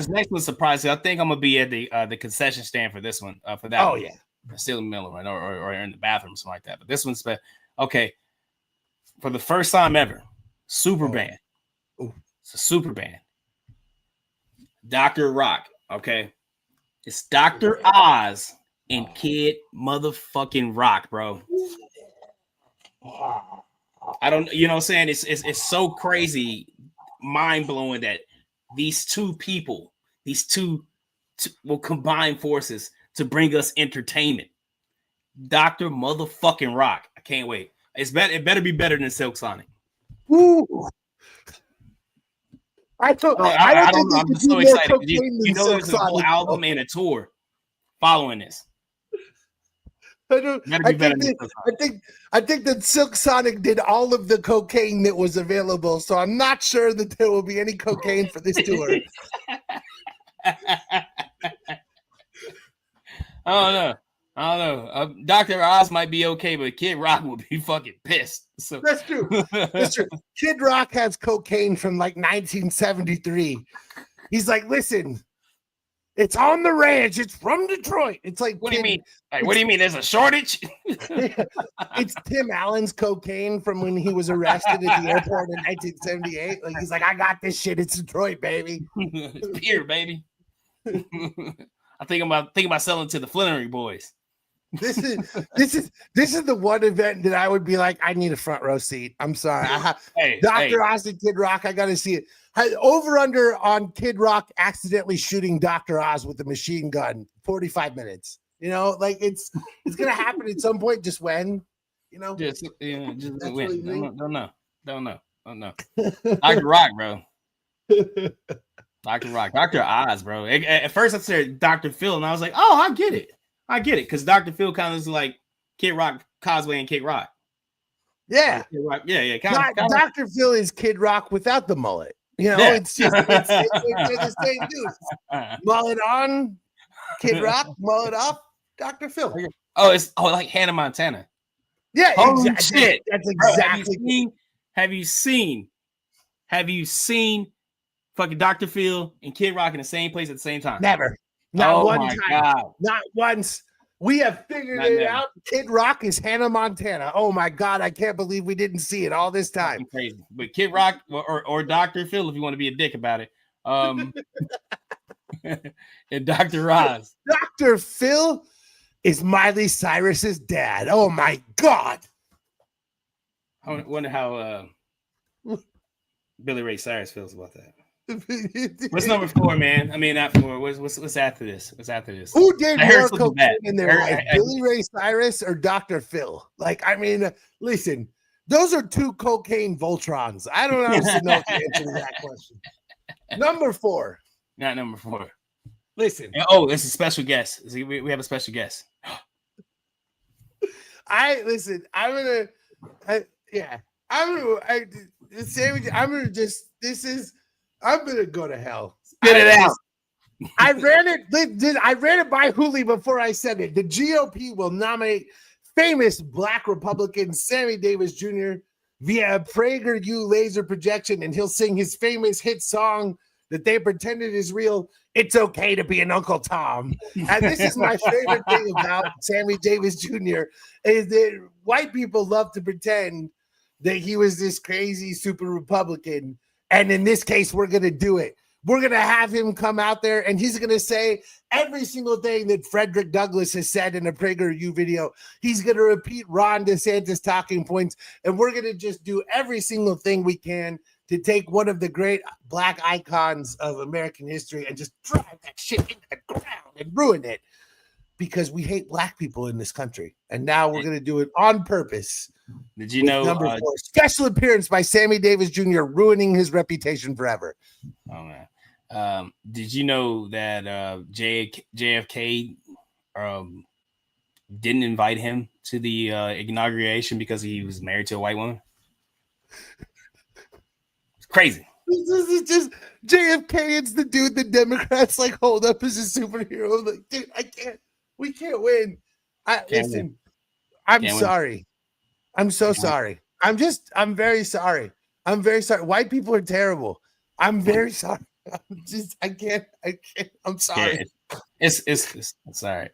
next one's surprising. I think I'm gonna be at the concession stand for this one. For that. Oh one. yeah. Stephen Miller, right? Or in the bathroom, something like that. But this one's okay. For the first time ever, super band. It's a super band. Dr. Rock. Okay, it's Dr. Oz and Kid motherfucking Rock, bro. I don't, you know what I'm saying? It's so crazy, mind blowing that these two people, will combine forces to bring us entertainment. Dr. motherfucking Rock. I can't wait. It better be better than Silk Sonic. Ooh. I'm so excited. You know there's a whole album and a tour following this. I think that Silk Sonic did all of the cocaine that was available, so I'm not sure that there will be any cocaine for this tour. I don't know. Dr. Oz might be okay, but Kid Rock will be fucking pissed. So that's true. That's true. Kid Rock has cocaine from like 1973. He's like, listen, it's on the ranch. It's from Detroit. It's like, what do you mean? Like, what do you mean? There's a shortage? It's Tim Allen's cocaine from when he was arrested at the airport in 1978. Like, he's like, I got this shit. It's Detroit, baby. It's pure, baby. I think about selling to the Flannery boys. This is the one event that I would be like, I need a front row seat. I'm sorry. Dr. Oz and Kid Rock, I got to see it. Over under on Kid Rock accidentally shooting Dr. Oz with a machine gun, 45 minutes. You know, like it's gonna happen at some point. Just when, you know, just when. Don't know. Dr. Rock, bro. Dr. Rock, Dr. Oz, bro. At first I said Dr. Phil, and I was like, oh, I get it, because Dr. Phil kind of is like Kid Rock, Cosway, and Kid Rock. Yeah, Kid Rock. Yeah. Dr. Phil is Kid Rock without the mullet. You know, it's just they're the same dude. Mullet on, Kid Rock. Mullet off, Dr. Phil. Oh, it's like Hannah Montana. Yeah, holy exactly. Shit. That's exactly. Bro, have you seen fucking Dr. Phil and Kid Rock in the same place at the same time? Never. Not one time. God. Not once. We have figured it out. Kid Rock is Hannah Montana. Oh my God. I can't believe we didn't see it all this time. Crazy. But Kid Rock or Dr. Phil, if you want to be a dick about it. And Dr. Oz. Dr. Phil is Miley Cyrus's dad. Oh my God. I wonder how Billy Ray Cyrus feels about that. What's number 4, man? I mean, not 4. What's after this? What's after this? Who did more cocaine in their life, Billy Ray Cyrus or Dr. Phil? Like, I mean, listen, those are two cocaine Voltrons. I don't honestly know the answer to that question. Number 4. Not number 4. Listen. Oh, it's a special guest. See, we have a special guest. I'm gonna go to hell. Get it out. I ran it by Hooli before I said it. The GOP will nominate famous Black Republican Sammy Davis Jr. via a PragerU laser projection, and he'll sing his famous hit song that they pretended is real. It's okay to be an Uncle Tom. And this is my favorite thing about Sammy Davis Jr. is that white people love to pretend that he was this crazy super Republican. And in this case, we're going to do it. We're going to have him come out there and he's going to say every single thing that Frederick Douglass has said in a PragerU video. He's going to repeat Ron DeSantis talking points, and we're going to just do every single thing we can to take one of the great Black icons of American history and just drive that shit into the ground and ruin it because we hate Black people in this country. And now we're going to do it on purpose. Did you know number 4, special appearance by Sammy Davis Jr. ruining his reputation forever? Oh man. Did you know that JFK didn't invite him to the inauguration because he was married to a white woman? It's crazy. This is just JFK. It's the dude the Democrats like hold up as a superhero. Like, dude, we can't win. I'm sorry. I'm so sorry. I'm very sorry. I'm very sorry. White people are terrible. I'm very sorry. I can't. I'm sorry. Yeah, it's all right.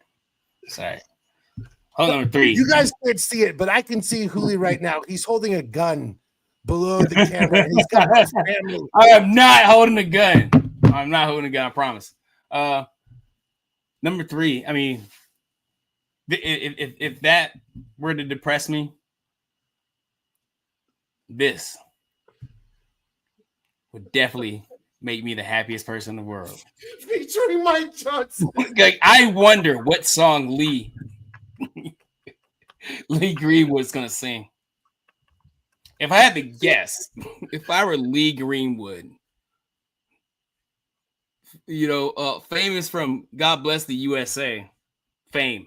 It's all right. Hold on, 3. You guys can't see it, but I can see Hooli right now. He's holding a gun below the camera. And he's got his family. I am not holding a gun. I'm not holding a gun. I promise. Number 3. I mean, if that were to depress me, this would definitely make me the happiest person in the world. Featuring Mike Johnson. Like, I wonder what song Lee Greenwood's gonna sing. If I had to guess, if I were Lee Greenwood, famous from God Bless the USA fame,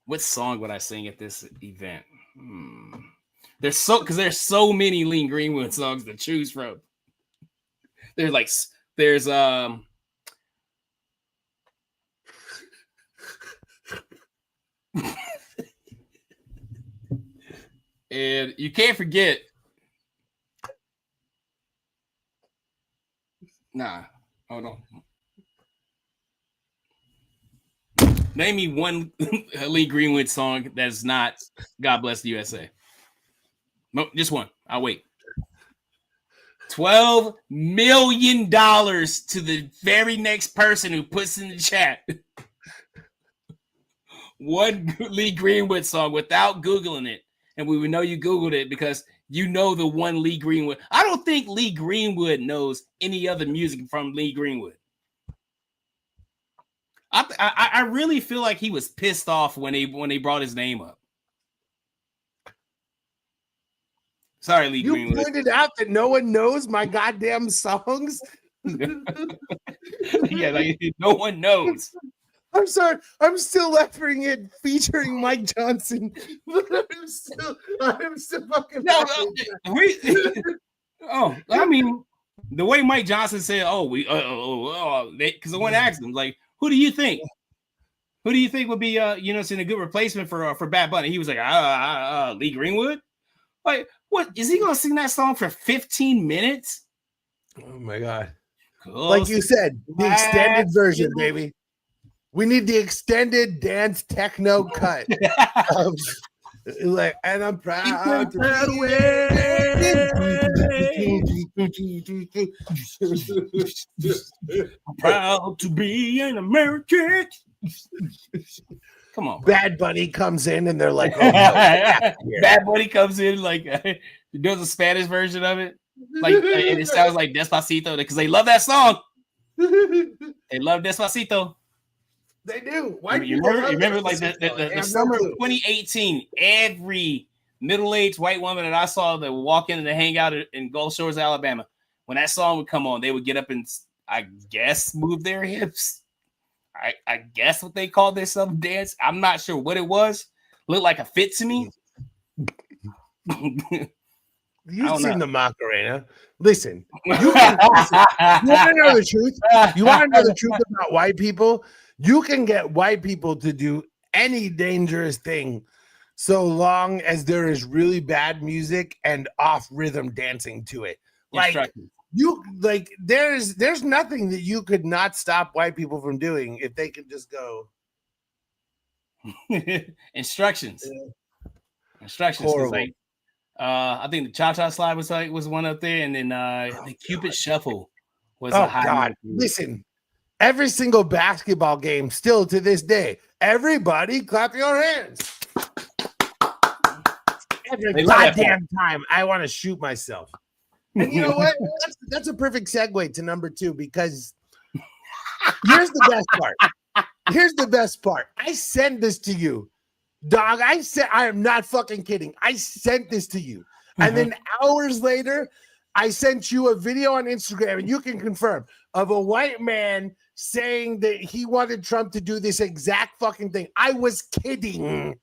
what song would I sing at this event? There's so many Lee Greenwood songs to choose from. There's and you can't forget. Nah, hold on. Name me one Lee Greenwood song that's not God Bless the USA. No, just one. I'll wait. $12 million to the very next person who puts in the chat one Lee Greenwood song without Googling it. And we would know you Googled it because you know the one Lee Greenwood. I don't think Lee Greenwood knows any other music from Lee Greenwood. I really feel like he was pissed off when they brought his name up. Sorry, Lee Greenwood. You pointed out that no one knows my goddamn songs. Yeah, like no one knows. I'm sorry. I'm still lettering it featuring Mike Johnson. I'm still fucking. I mean, the way Mike Johnson said, because I went to ask him, like, who do you think? Who do you think would be, a good replacement for Bad Bunny? He was like, Lee Greenwood. Like, what is he gonna sing that song for 15 minutes? Oh my god! Like you said, the extended version, baby. We need the extended dance techno cut. And I'm proud to I'm proud to be an American. Come on, bro. Bad Bunny comes in and they're like, oh, no, Bad Bunny comes in like does a Spanish version of it, like and it sounds like Despacito because they love that song. They love Despacito. They do. You remember like the summer of 2018, every middle-aged white woman that I saw that walk in and hang out in Gulf Shores, Alabama, when that song would come on, they would get up and, I guess, move their hips. I guess what they called this some dance. I'm not sure what it was. Looked like a fit to me. You've seen the Macarena. Listen, you want to know the truth? You want to know the truth about white people? You can get white people to do any dangerous thing so long as there is really bad music and off rhythm dancing to it. There's nothing that you could not stop white people from doing if they could just go. Instructions. Horrible. I think the cha-cha slide was one up there, and then the Cupid shuffle was a high. God. Listen, every single basketball game, still to this day, everybody clap your hands. Every goddamn time, I want to shoot myself. And you know what? That's a perfect segue to number 2, because here's the best part. Here's the best part. I sent this to you. Dog, I am not fucking kidding. I sent this to you. And then hours later, I sent you a video on Instagram, and you can confirm, of a white man saying that he wanted Trump to do this exact fucking thing. I was kidding.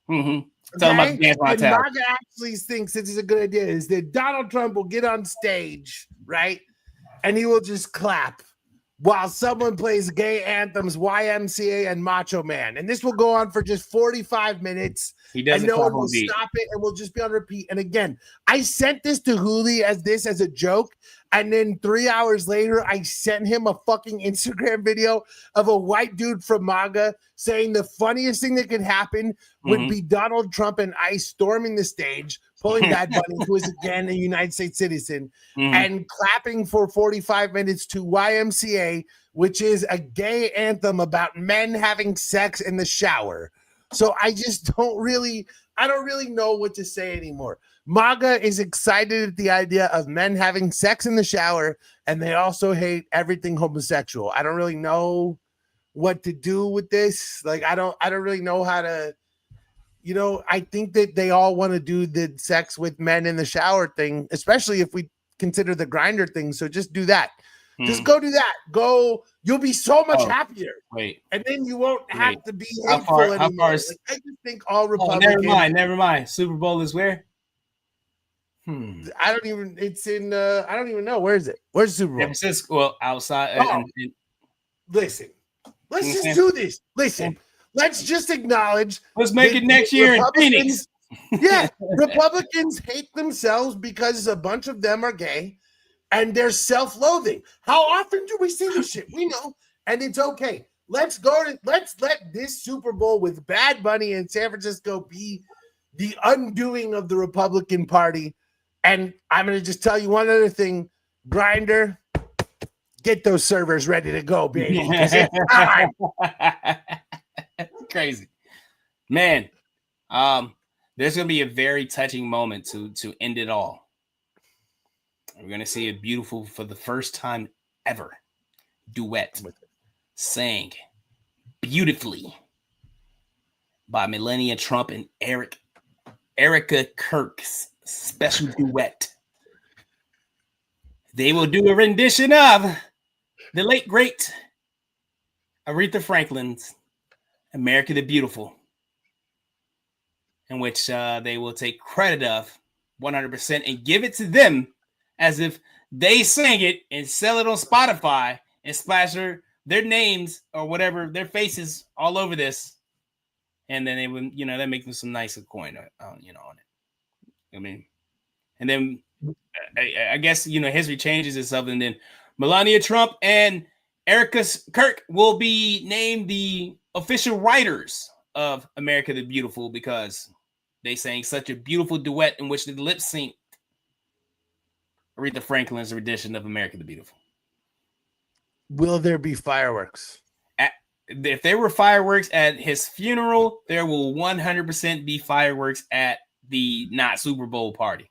Mm-hmm. Okay? And MAGA actually thinks this is a good idea, is that Donald Trump will get on stage, right? And he will just clap while someone plays gay anthems, YMCA and Macho Man. And this will go on for just 45 minutes. And no one will stop it, and we'll just be on repeat. And again, I sent this to Hooli as a joke. And then 3 hours later, I sent him a fucking Instagram video of a white dude from MAGA saying the funniest thing that could happen would be Donald Trump and ICE storming the stage, pulling Bad Bunny, who is again a United States citizen, and clapping for 45 minutes to YMCA, which is a gay anthem about men having sex in the shower. So I don't really know what to say anymore. MAGA is excited at the idea of men having sex in the shower, and they also hate everything homosexual. I don't really know what to do with this. Like, I don't really know how to, I think that they all want to do the sex with men in the shower thing, especially if we consider the grinder thing. So just do that. Just go do that. Go. You'll be so much happier. And then you won't have to be hateful anymore. I just think all Republicans. Never mind. Super Bowl is where? I don't even know. Where is it? Where's the Super Bowl? San Francisco. Well, outside. Listen, let's just do this. Listen, let's just acknowledge. Let's make it next year in Phoenix. Yeah, Republicans hate themselves because a bunch of them are gay. And they're self-loathing. How often do we see this shit? We know, and it's okay. Let's let this Super Bowl with Bad Bunny in San Francisco be the undoing of the Republican Party. And I'm going to just tell you one other thing. Grindr, get those servers ready to go, baby. It's time. Crazy. Man, there's going to be a very touching moment to end it all. We're going to see a beautiful, for the first time ever, duet sang beautifully by Melania Trump and Erica Kirk's special duet. They will do a rendition of the late, great Aretha Franklin's America the Beautiful, in which they will take credit of 100% and give it to them as if they sang it and sell it on Spotify and splash their names or whatever, their faces all over this. And then they would, that makes them some nice coin, on it. I mean, and then I guess, history changes itself. And then Melania Trump and Erica Kirk will be named the official writers of America the Beautiful, because they sang such a beautiful duet in which they lip sync Aretha Franklin's rendition of America the Beautiful. Will there be fireworks? If there were fireworks at his funeral, there will 100% be fireworks at the not Super Bowl party.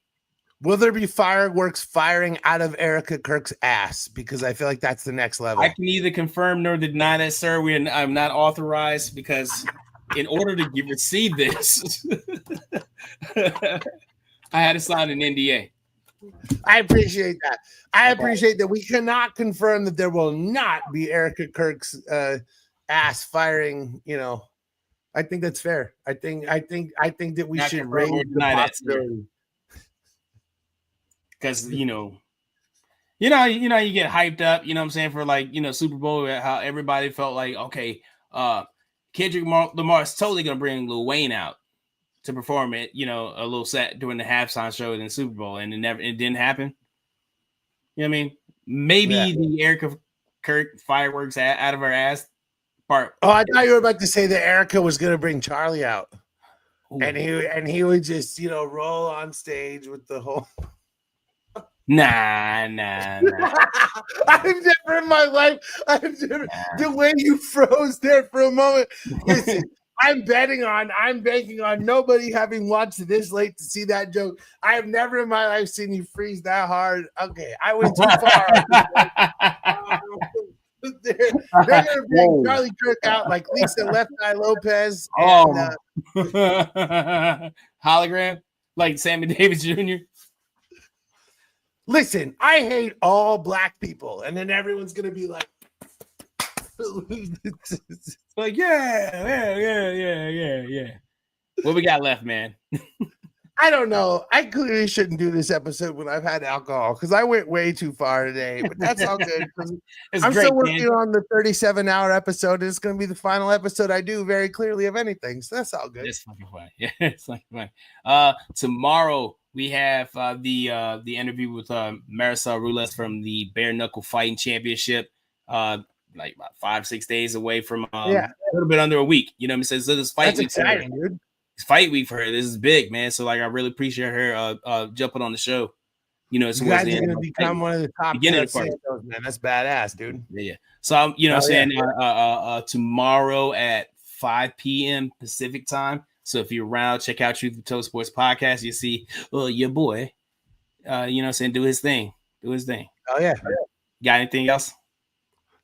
Will there be fireworks firing out of Erica Kirk's ass? Because I feel like that's the next level. I can neither confirm nor deny that, sir. I'm not authorized, because in order to receive this, I had to sign an NDA. I appreciate that. I appreciate that we cannot confirm that there will not be Erica Kirk's ass firing. I think that's fair. I think that we Not should confirm raise or the deny that, possibility. because you get hyped up, you know what I'm saying, for like, Super Bowl, how everybody felt like, okay, Kendrick Lamar is totally gonna bring Lil Wayne out to perform it, a little set during the halftime show in the Super Bowl, and it didn't happen. You know what I mean? Maybe the Erica Kirk fireworks out of her ass part. Oh, I thought you were about to say that Erica was gonna bring Charlie out. Ooh. And he would just, roll on stage with the whole Nah. I've never in my life, the way you froze there for a moment. Listen, I'm banking on nobody having watched this late to see that joke. I have never in my life seen you freeze that hard. Okay, I went too far. They're gonna bring Charlie Kirk out like Lisa Left Eye Lopez and hologram like Sammy Davis Jr. Listen, I hate all black people, and then everyone's gonna be like, like, yeah. What we got left, man? I don't know. I clearly shouldn't do this episode when I've had alcohol because I went way too far today, but that's all good. I'm still working on the 37-hour episode. It's going to be the final episode I do very clearly of anything, so that's all good. It's fucking funny. Yeah, it's fucking funny. Tomorrow we have the interview with Marisol Rules from the Bare Knuckle Fighting Championship. Like about 5-6 days away from a little bit under a week. You know what I'm saying? So this fight, that's exciting, dude. Fight week for her. This is big, man. So like, I really appreciate her jumping on the show. You guys are going to become one of the top Santos, man. That's badass, dude. Yeah. So I'm, tomorrow at 5 p.m. Pacific time. So if you're around, check out Truth Be Told Sports Podcast. You see, your boy, do his thing. Oh yeah. Got anything else?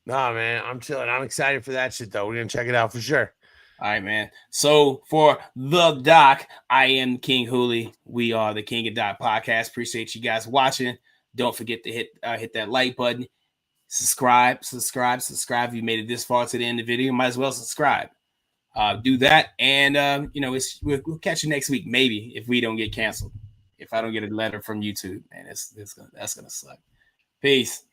Nah, man. I'm chilling. I'm excited for that shit though. We're gonna check it out for sure. All right, man. So for the Doc, I am King Hooley. We are the King of Doc Podcast. Appreciate you guys watching. Don't forget to hit that like button. Subscribe. If you made it this far to the end of the video, might as well subscribe. Do that, and we'll catch you next week, maybe, if we don't get canceled. If I don't get a letter from YouTube, man, that's gonna suck. Peace.